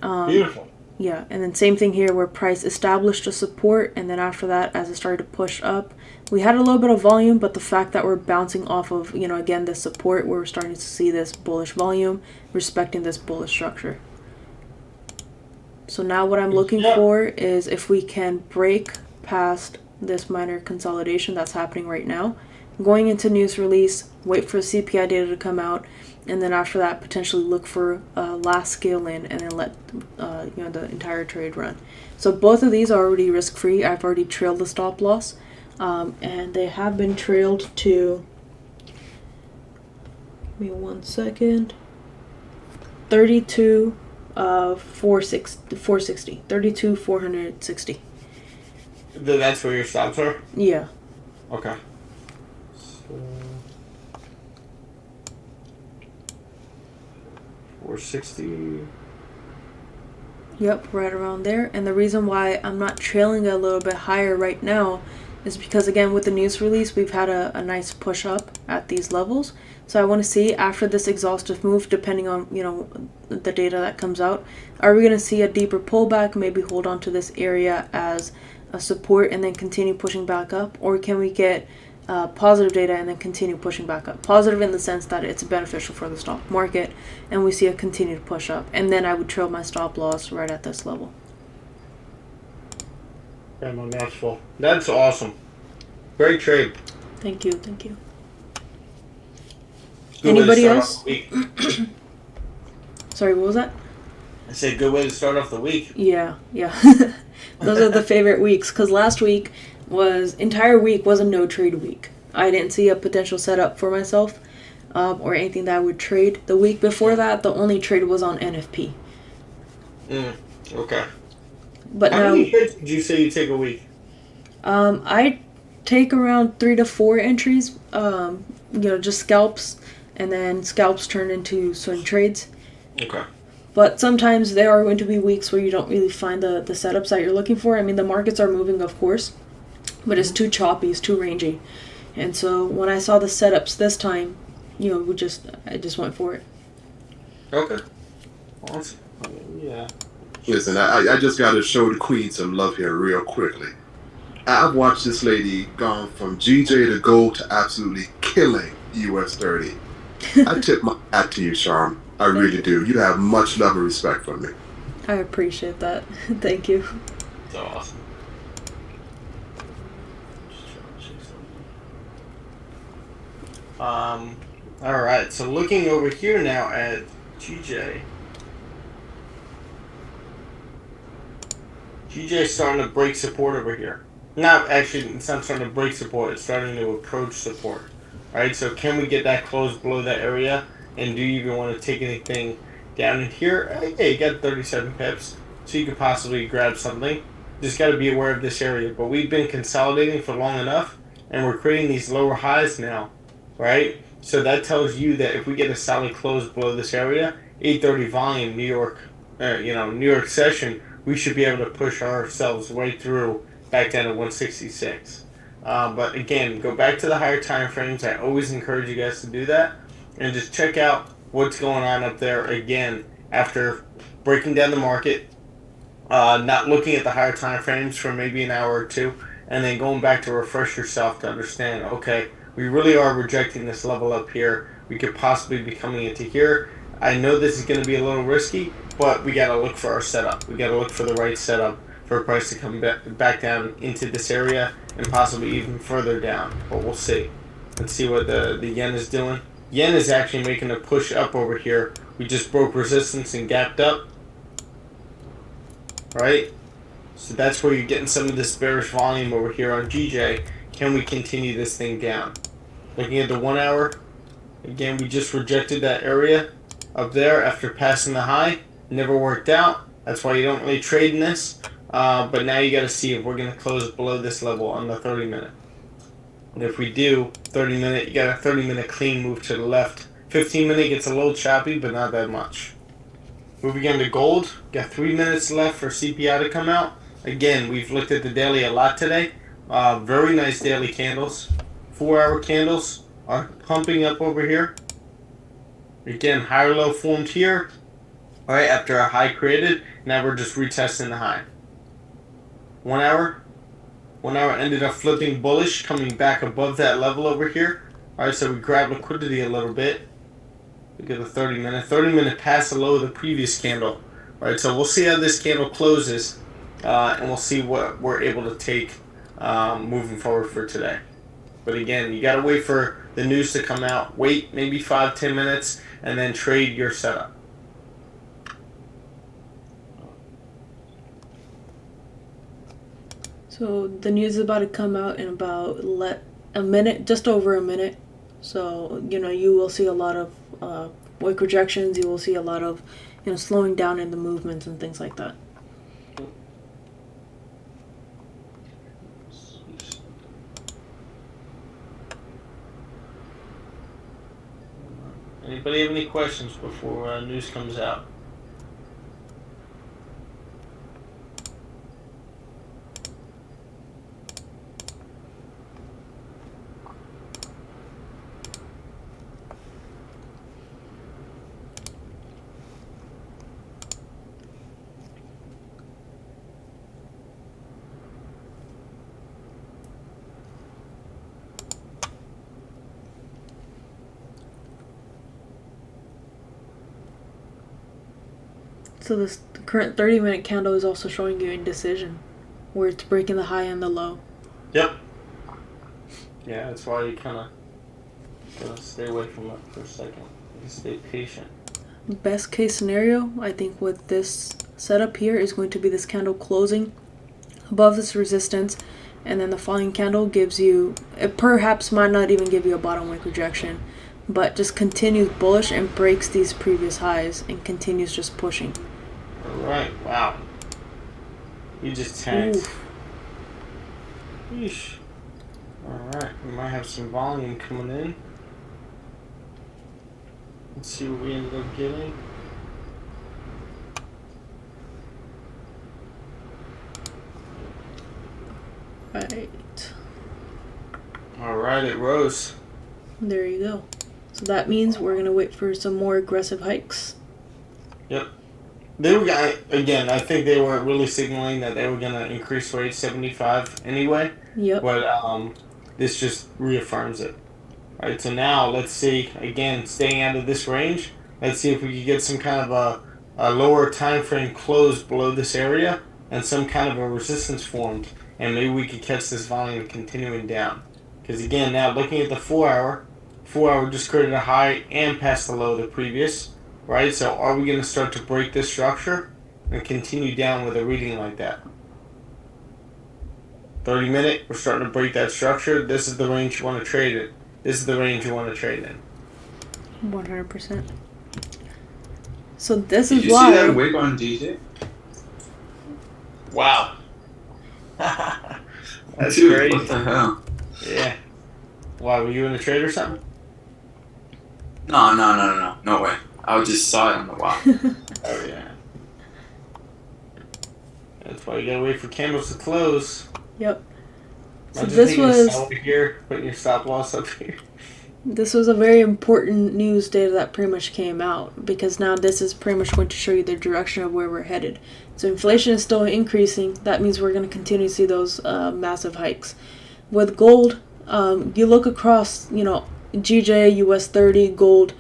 Beautiful. Yeah, and then same thing here where price established a support, and then after that, as it started to push up, we had a little bit of volume, but the fact that we're bouncing off of, again, this support, we're starting to see this bullish volume, respecting this bullish structure. So now what I'm looking for is if we can break past this minor consolidation that's happening right now, going into news release, wait for CPI data to come out, and then after that potentially look for a last scale in, and then let the entire trade run. So both of these are already risk free. I've already trailed the stop loss, and they have been trailed to, give me 1 second, 32,460, 32,460. That's where your stops are? Yeah. Okay. So 460. Yep, right around there. And the reason why I'm not trailing it a little bit higher right now is because, again, with the news release, we've had a nice push up at these levels. So I want to see after this exhaustive move, depending on, the data that comes out, are we going to see a deeper pullback, maybe hold on to this area as a support and then continue pushing back up? Or can we get positive data and then continue pushing back up? Positive in the sense that it's beneficial for the stock market and we see a continued push up. And then I would trail my stop loss right at this level. Yeah, my mouth's full. That's awesome. Great trade. Thank you, thank you. Good way to Anybody start else? off the week. Sorry, what was that? I said good way to start off the week. Yeah. Those are the favorite weeks, because last week entire week was a no trade week. I didn't see a potential setup for myself or anything that I would trade. The week before that, the only trade was on NFP. Okay. But How now, many trades did you say you take a week? I take around 3 to 4 entries, just scalps, and then scalps turn into swing trades. Okay. But sometimes there are going to be weeks where you don't really find the setups that you're looking for. I mean, the markets are moving, of course, but it's too choppy, it's too rangy. And so when I saw the setups this time, I just went for it. Okay. Awesome. Yeah. Listen, I just got to show the queen some love here real quickly. I've watched this lady gone from GJ to gold to absolutely killing US 30. I tip my hat to you, Charm. I really do. You have much love and respect from me. I appreciate that. Thank you. That's awesome. All right. So looking over here now at GJ. GJ's starting to break support over here. It's not starting to break support. It's starting to approach support. All right. So can we get that close below that area? And do you even want to take anything down in here? Yeah, you got 37 pips, so you could possibly grab something. Just got to be aware of this area. But we've been consolidating for long enough, and we're creating these lower highs now, right? So that tells you that if we get a solid close below this area, 8:30 volume, New York session, we should be able to push ourselves right through back down to 166. But again, go back to the higher time frames. I always encourage you guys to do that. And just check out what's going on up there again after breaking down the market, not looking at the higher time frames for maybe an hour or two, and then going back to refresh yourself to understand, okay, we really are rejecting this level up here. We could possibly be coming into here. I know this is going to be a little risky, but we got to look for our setup. We got to look for the right setup for a price to come back down into this area and possibly even further down. But we'll see. Let's see what the yen is doing. Yen is actually making a push up over here. We just broke resistance and gapped up. Right? So that's where you're getting some of this bearish volume over here on GJ. Can we continue this thing down? Looking at the 1 hour. Again, we just rejected that area up there after passing the high. Never worked out. That's why you don't really trade in this. But now you got to see if we're going to close below this level on the 30 minute. And if we do, 30 minute, you got a 30 minute clean move to the left. 15 minute gets a little choppy, but not that much. Moving on to gold, got 3 minutes left for CPI to come out. Again, we've looked at the daily a lot today. Very nice daily candles. 4 hour candles are pumping up over here. Again, higher low formed here. Alright, after a high created, now we're just retesting the high. 1 hour. 1 hour ended up flipping bullish, coming back above that level over here. Alright, so we grab liquidity a little bit. Look at the 30 minute. 30 minute passed the low of the previous candle. Alright, so we'll see how this candle closes. And we'll see what we're able to take moving forward for today. But again, you got to wait for the news to come out. Wait maybe 5-10 minutes and then trade your setup. So the news is about to come out in about a minute, just over a minute. So, you will see a lot of wick rejections. You will see a lot of, slowing down in the movements and things like that. Anybody have any questions before news comes out? So the current 30-minute candle is also showing you indecision, where it's breaking the high and the low. Yep. Yeah, that's why you kind of gotta stay away from it for a second. You stay patient. Best case scenario, I think, with this setup here is going to be this candle closing above this resistance, and then the falling candle gives you, it perhaps might not even give you a bottom wick rejection, but just continues bullish and breaks these previous highs and continues just pushing. Alright, wow. You just tanked. Yeesh. Alright, we might have some volume coming in. Let's see what we ended up getting. Right. Alright, it rose. There you go. So that means we're going to wait for some more aggressive hikes. Yep. They were again. I think they weren't really signaling that they were gonna increase rate 75 anyway. Yep. But this just reaffirms it. All right. So now let's see. Again, staying out of this range. Let's see if we can get some kind of a lower time frame close below this area and some kind of a resistance formed, and maybe we could catch this volume continuing down. Because again, now looking at the 4 hour just created a high and passed the low of the previous. Right, so are we going to start to break this structure and continue down with a reading like that? 30-minute, we're starting to break that structure. This is the range you want to trade in. This is the range you want to trade in. 100%. So this Did is you why. see that wig on DJ? Wow. That's Dude, great. what the hell? Yeah. Why, were you in a trade or something? No way. I just saw it on the wall. Oh, yeah. That's why you gotta wait for candles to close. Yep. So Imagine this taking a was sell over here, putting your stop loss up here. This was a very important news data that pretty much came out, because now this is pretty much going to show you the direction of where we're headed. So inflation is still increasing. That means we're going to continue to see those massive hikes. With gold, you look across, GJ, US 30, gold,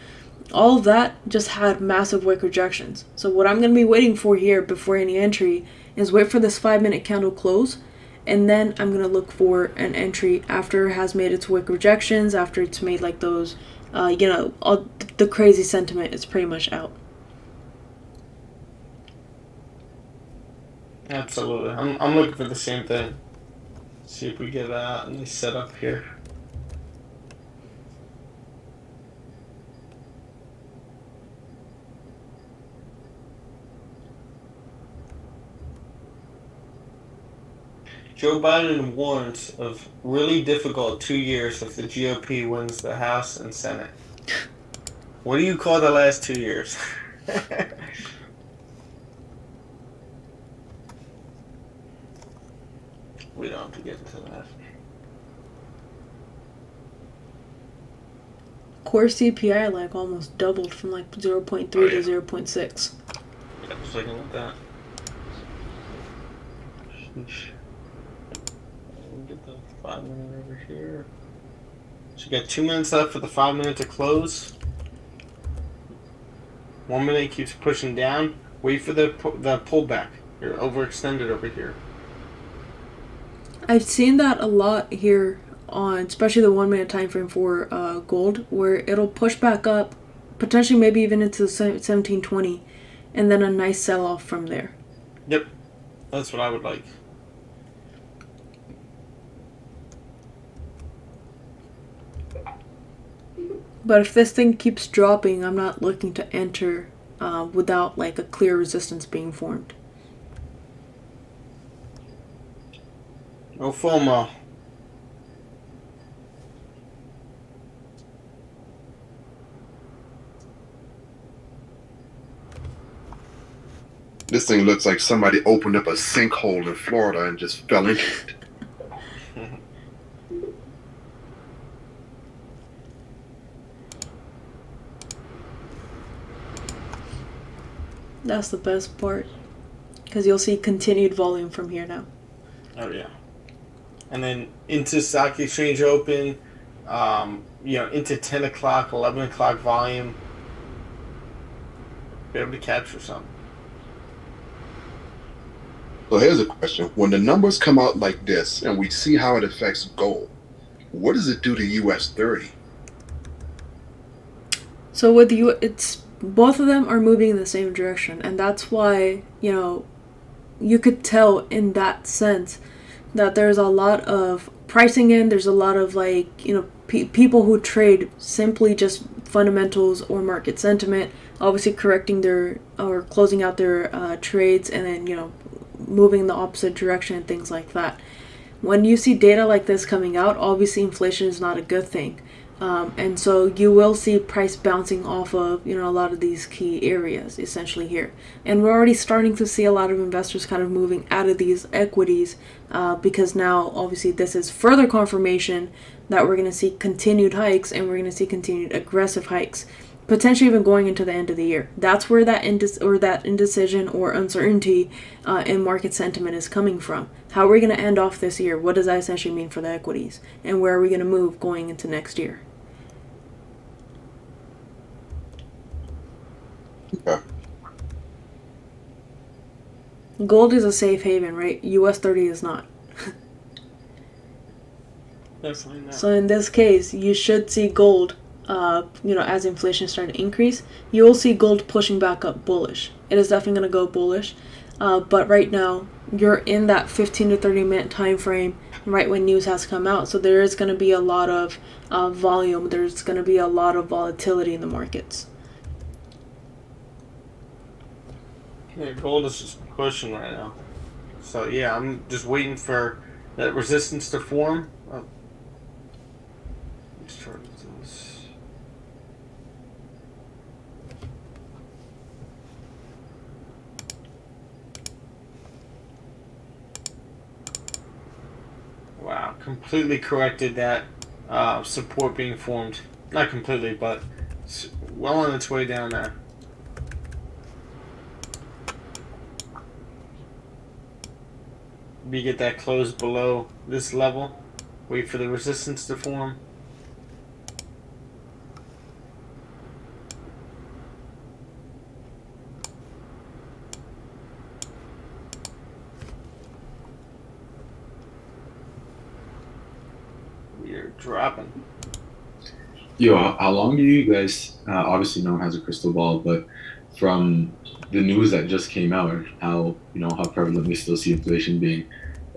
all of that just had massive wick rejections. So what I'm going to be waiting for here before any entry is wait for this 5-minute candle close, and then I'm going to look for an entry after it has made its wick rejections, after it's made like those, all the crazy sentiment is pretty much out. Absolutely. I'm looking for the same thing. See if we get a nice setup here. Joe Biden warns of really difficult 2 years if the GOP wins the House and Senate. What do you call the last 2 years? We don't have to get into that. Core CPI like almost doubled from like 0.3 to 0.6. Yeah, just looking at that. Sheesh. We'll get the 5 minute over here. So you got 2 minutes left for the 5 minute to close. 1 minute keeps pushing down. Wait for the pullback. You're overextended over here. I've seen that a lot here on, especially the 1 minute time frame for gold, where it'll push back up, potentially maybe even into 1720, and then a nice sell off from there. Yep, that's what I would like. But if this thing keeps dropping, I'm not looking to enter without like a clear resistance being formed. No FOMO. This thing looks like somebody opened up a sinkhole in Florida and just fell into it. That's the best part, because you'll see continued volume from here now. Oh yeah. And then into stock exchange open, into 10 o'clock, 11 o'clock volume. Be able to capture some. So here's a question. When the numbers come out like this and we see how it affects gold, what does it do to US 30? So with you, it's both of them are moving in the same direction, and that's why, you could tell in that sense that there's a lot of pricing in, there's a lot of people who trade simply just fundamentals or market sentiment, obviously correcting their or closing out their trades, and then moving in the opposite direction and things like that. When you see data like this coming out, obviously inflation is not a good thing. And so you will see price bouncing off of, a lot of these key areas essentially here. And we're already starting to see a lot of investors kind of moving out of these equities because now obviously this is further confirmation that we're going to see continued hikes, and we're going to see continued aggressive hikes, potentially even going into the end of the year. That's where that indecision or uncertainty in market sentiment is coming from. How are we going to end off this year? What does that essentially mean for the equities? And where are we going to move going into next year? Okay. Gold is a safe haven, right? US 30 is not. Definitely not. So in this case, you should see gold, as inflation starts to increase, you will see gold pushing back up bullish. It is definitely going to go bullish. But right now, you're in that 15 to 30 minute time frame right when news has come out. So there is going to be a lot of volume. There's going to be a lot of volatility in the markets. Yeah, gold is just pushing right now. So yeah, I'm just waiting for that resistance to form. Let's try this. Wow, completely corrected that support being formed. Not completely, but it's well on its way down there. We get that close below this level. Wait for the resistance to form. We are dropping. Yo, how long do you guys? Obviously, no one has a crystal ball, but from the news that just came out, how prevalent we still see inflation being,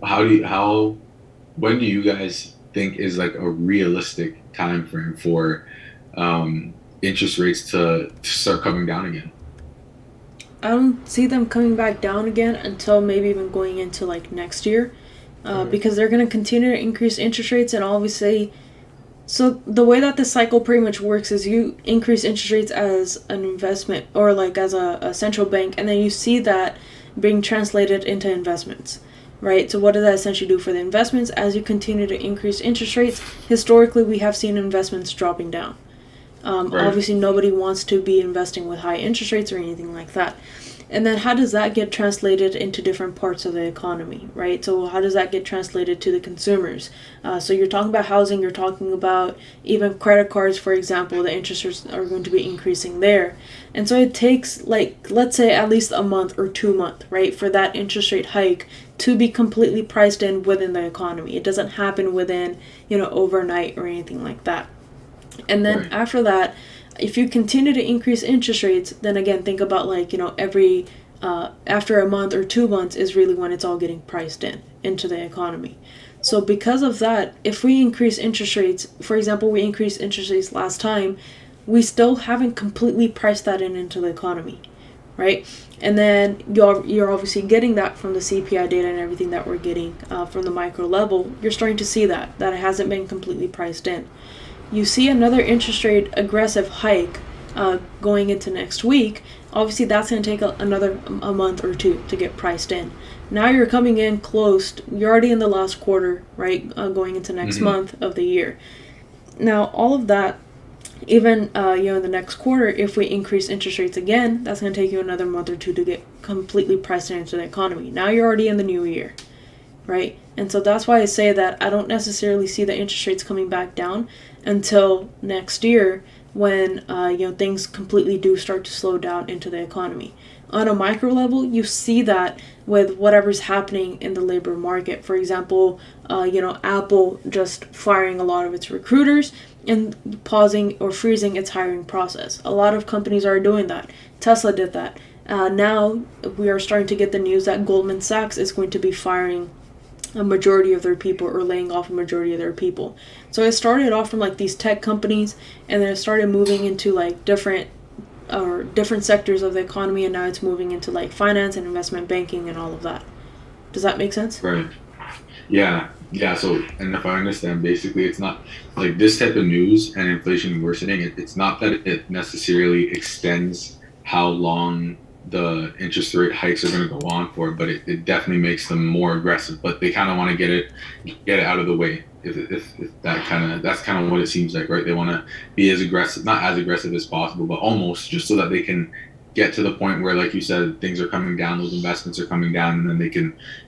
when do you guys think is like a realistic time frame for interest rates to start coming down again? I don't see them coming back down again until maybe even going into next year, because they're going to continue to increase interest rates, and obviously, so the way that this cycle pretty much works is you increase interest rates as an investment or as a central bank, and then you see that being translated into investments, right? So what does that essentially do for the investments? As you continue to increase interest rates, historically we have seen investments dropping down. Right. Obviously nobody wants to be investing with high interest rates or anything like that. And then how does that get translated into different parts of the economy, right? So how does that get translated to the consumers? So you're talking about housing, you're talking about even credit cards, for example, the interest rates are going to be increasing there. And so it takes let's say at least a month or 2 months, right, for that interest rate hike to be completely priced in within the economy. It doesn't happen within, overnight or anything like that. And then after that, if you continue to increase interest rates, then again, think about every after a month or 2 months is really when it's all getting priced into the economy. So because of that, if we increase interest rates, for example, we increased interest rates last time, we still haven't completely priced that into the economy, right? And then you're obviously getting that from the CPI data and everything that we're getting from the micro level. You're starting to see that it hasn't been completely priced in. You see another interest rate aggressive hike going into next week, obviously that's going to take another a month or two to get priced in. Now you're coming in close. You're already in the last quarter, right? Going into next month of the year. Now all of that, even in the next quarter, if we increase interest rates again, that's going to take you another month or two to get completely priced into the economy. Now you're already in the new year, right? And so that's why I say that I don't necessarily see the interest rates coming back down until next year, when things completely do start to slow down into the economy. On a micro level, you see that with whatever's happening in the labor market. For example, Apple just firing a lot of its recruiters and pausing or freezing its hiring process. A lot of companies are doing that. Tesla did that. Now we are starting to get the news that Goldman Sachs is going to be firing a majority of their people, or laying off a majority of their people. So it started off from like these tech companies, and then it started moving into like different sectors of the economy, and now it's moving into like finance and investment banking and all of that. Does that make sense? Right. Yeah. So, and if I understand, basically, it's not like this type of news and inflation worsening. It's not that it necessarily extends how long the interest rate hikes are going to go on for, but it definitely makes them more aggressive. But they kind of want to get it out of the way. If that's kind of what it seems like, right? They want to be as aggressive, not as aggressive as possible, but almost, just so that they can get to the point where, like you said, things are coming down, those investments are coming down, and then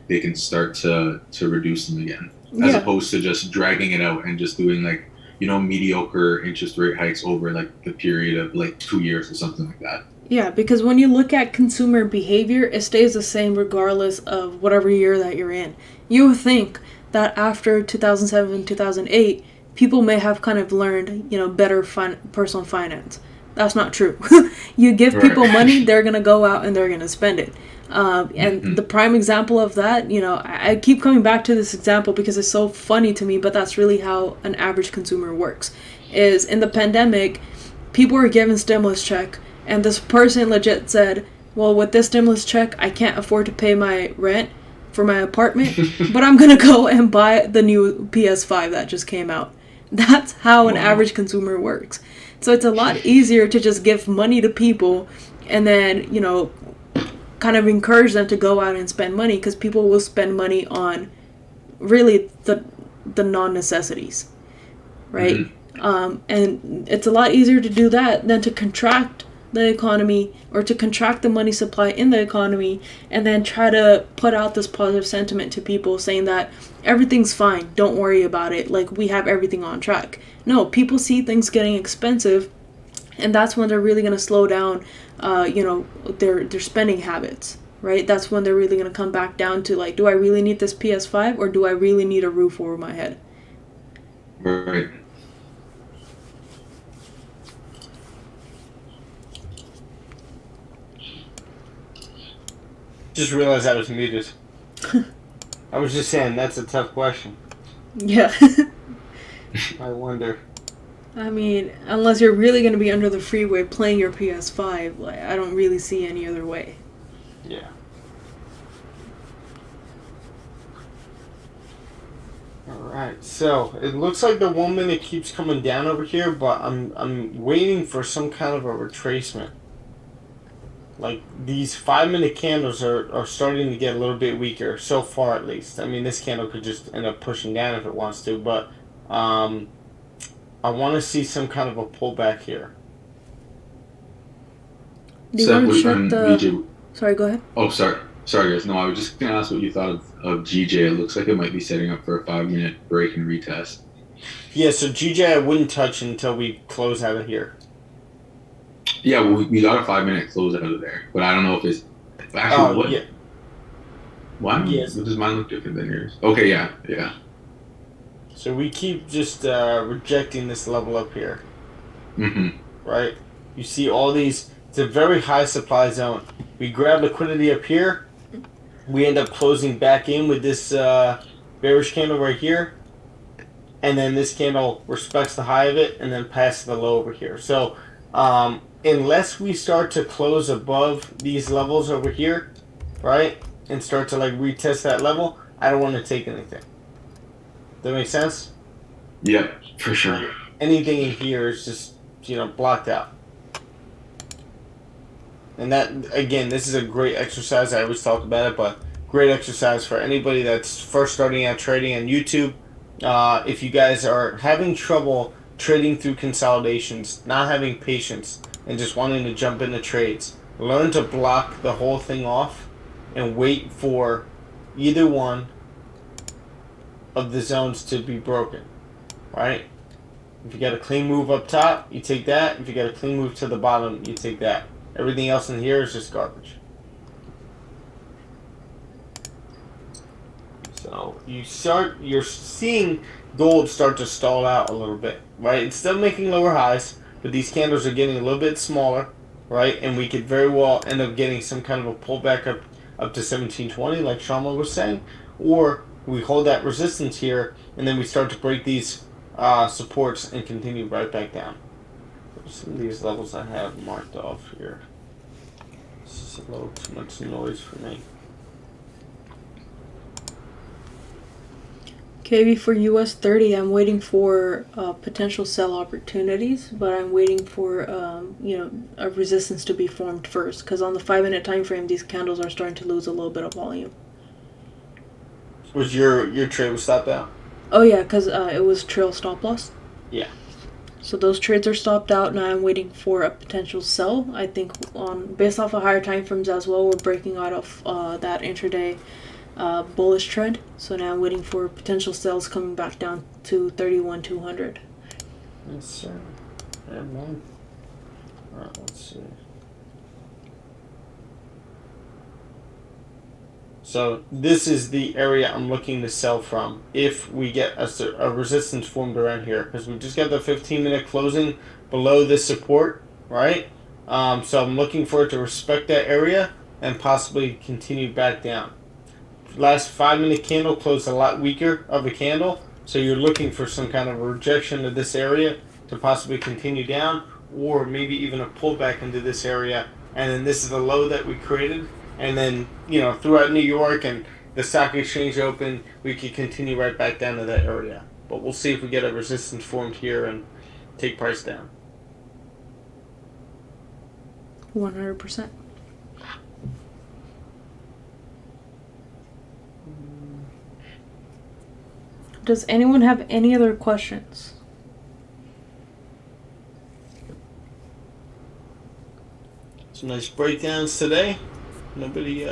they can start to reduce them again, as opposed to just dragging it out and just doing like mediocre interest rate hikes over like the period of like 2 years or something like that. Yeah, because when you look at consumer behavior, it stays the same regardless of whatever year that you're in. You would think that after 2007, 2008, people may have kind of learned, better personal finance. That's not true. You give people money, they're going to go out and they're going to spend it. And the prime example of that, I keep coming back to this example because it's so funny to me, but that's really how an average consumer works. Is in the pandemic, people were given stimulus check, and this person legit said, well, with this stimulus check, I can't afford to pay my rent for my apartment, but I'm going to go and buy the new PS5 that just came out. That's how an average consumer works. So it's a lot easier to just give money to people and then, kind of encourage them to go out and spend money, because people will spend money on really the non-necessities, right? And it's a lot easier to do that than to contract the economy, or to contract the money supply in the economy, and then try to put out this positive sentiment to people saying that everything's fine, don't worry about it, like we have everything on track. No, people see things getting expensive, and that's when they're really going to slow down their spending habits, right? That's when they're really going to come back down to like, do I really need this PS5, or do I really need a roof over my head? Right. Just realized I was muted. I was just saying, that's a tough question. Yeah. I wonder. I mean, unless you're really going to be under the freeway playing your PS5, like, I don't really see any other way. Yeah. Alright, so it looks like the 1 minute keeps coming down over here, but I'm waiting for some kind of a retracement. Like, these 5 minute candles are starting to get a little bit weaker, so far at least. I mean, this candle could just end up pushing down if it wants to, but I want to see some kind of a pullback here. Do you want to check the... Sorry, go ahead. Oh, sorry guys. No, I was just going to ask what you thought of GJ. It looks like it might be setting up for a 5 minute break and retest. Yeah, so GJ I wouldn't touch until we close out of here. Yeah, well, we got a 5 minute close out of there, but I don't know if it's actually what. Yeah. Why? Yes. Does mine look different than yours? Okay, yeah. So we keep just rejecting this level up here. Right? You see all these. It's a very high supply zone. We grab liquidity up here. We end up closing back in with this bearish candle right here, and then this candle respects the high of it and then passes the low over here. So. Unless we start to close above these levels over here, right, and start to like retest that level, I don't want to take anything. Does that make sense? Yeah, for sure. Anything in here is just blocked out. And that, again, this is a great exercise. I always talk about it, but great exercise for anybody that's first starting out trading on YouTube. If you guys are having trouble trading through consolidations, not having patience, and just wanting to jump into trades, learn to block the whole thing off and wait for either one of the zones to be broken, right? If you got a clean move up top, you take that. If you got a clean move to the bottom, you take that. Everything else in here is just garbage. So you're seeing gold start to stall out a little bit, right? It's still making lower highs, but these candles are getting a little bit smaller, right? And we could very well end up getting some kind of a pullback up to 1720, like Sharma was saying, or we hold that resistance here, and then we start to break these supports and continue right back down. Some of these levels I have marked off here. This is a little too much noise for me. Okay, for US 30, I'm waiting for potential sell opportunities, but I'm waiting for a resistance to be formed first, because on the 5-minute time frame, these candles are starting to lose a little bit of volume. Was your trade was stopped out? Oh yeah, because it was trail stop loss. Yeah. So those trades are stopped out. Now I'm waiting for a potential sell. I think based off of higher time frames as well, we're breaking out of that intraday bullish trend. So now I'm waiting for potential sales coming back down to 31,200. Yes, sir. Yeah, man. Alright, let's see. So this is the area I'm looking to sell from if we get a resistance formed around here, because we just got the 15-minute closing below this support, right? So I'm looking for it to respect that area and possibly continue back down. Last 5-minute candle closed a lot weaker of a candle, so you're looking for some kind of a rejection of this area to possibly continue down, or maybe even a pullback into this area, and then this is the low that we created. And then, throughout New York and the stock exchange open, we could continue right back down to that area. But we'll see if we get a resistance formed here and take price down. 100%. Does anyone have any other questions? Some nice breakdowns today. Nobody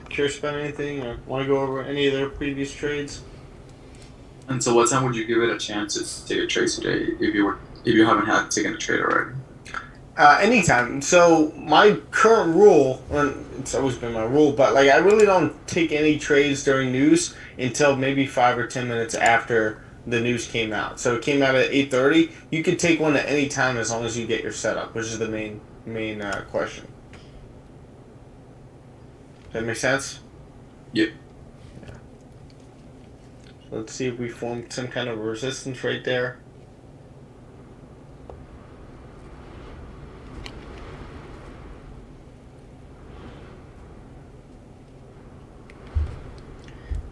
cares about anything or want to go over any of their previous trades. And so, what time would you give it a chance to take a trade today if you haven't had taken a trade already? Anytime. So my current rule, and it's always been my rule, but I really don't take any trades during news until maybe 5 or 10 minutes after the news came out. So it came out at 8:30. You can take one at any time as long as you get your setup, which is the main question. Does that make sense? Yep. Yeah. So let's see if we form some kind of resistance right there.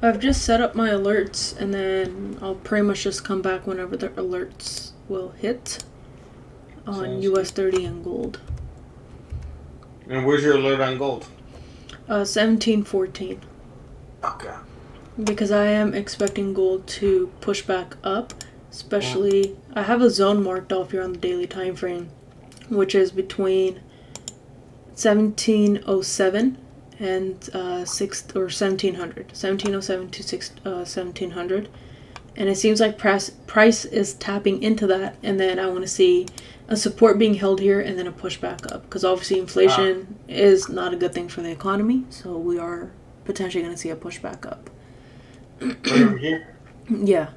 I've just set up my alerts, and then I'll pretty much just come back whenever the alerts will hit on US 30 and gold. And where's your alert on gold? 1714. Okay. Because I am expecting gold to push back up, especially I have a zone marked off here on the daily time frame, which is between 1707 and 1707 to 1700, and it seems like price is tapping into that, and then I want to see a support being held here and then a push back up, because obviously inflation is not a good thing for the economy, so we are potentially going to see a push back up. Right over here? Yeah.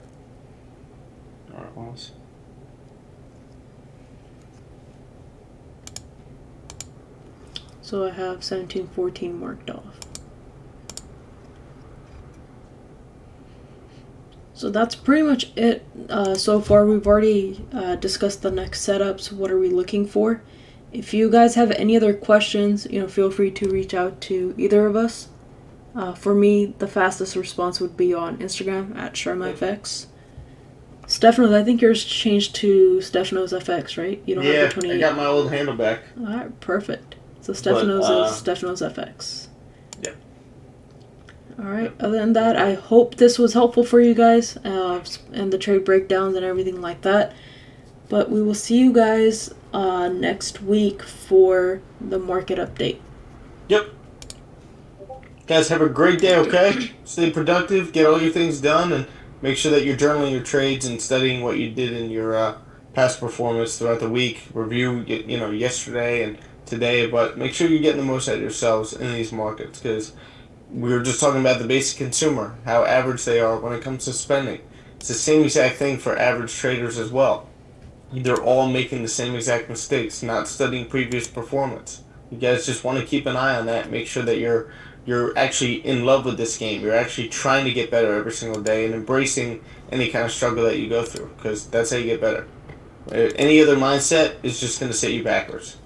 Alright, well, let's see. So I have 1714 marked off. So that's pretty much it so far. We've already discussed the next setups. What are we looking for? If you guys have any other questions, feel free to reach out to either of us. For me, the fastest response would be on Instagram at SharmaFX. Stefanos, I think yours changed to StefanosFX, right? You don't have Yeah, the 28. I got my old handle back. Alright, perfect. So Stefanos is StefanosFX. Yeah. Alright, other than that, I hope this was helpful for you guys and the trade breakdowns and everything like that. But we will see you guys next week for the market update. Yep. Guys, have a great day, okay? Stay productive, get all your things done, and make sure that you're journaling your trades and studying what you did in your past performance throughout the week. Review, yesterday and today, but make sure you're getting the most out of yourselves in these markets, because we were just talking about the basic consumer, how average they are when it comes to spending. It's the same exact thing for average traders as well. They're all making the same exact mistakes, not studying previous performance. You guys just want to keep an eye on that. Make sure that you're actually in love with this game. You're actually trying to get better every single day and embracing any kind of struggle that you go through, because that's how you get better. Any other mindset is just going to set you backwards.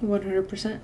100%.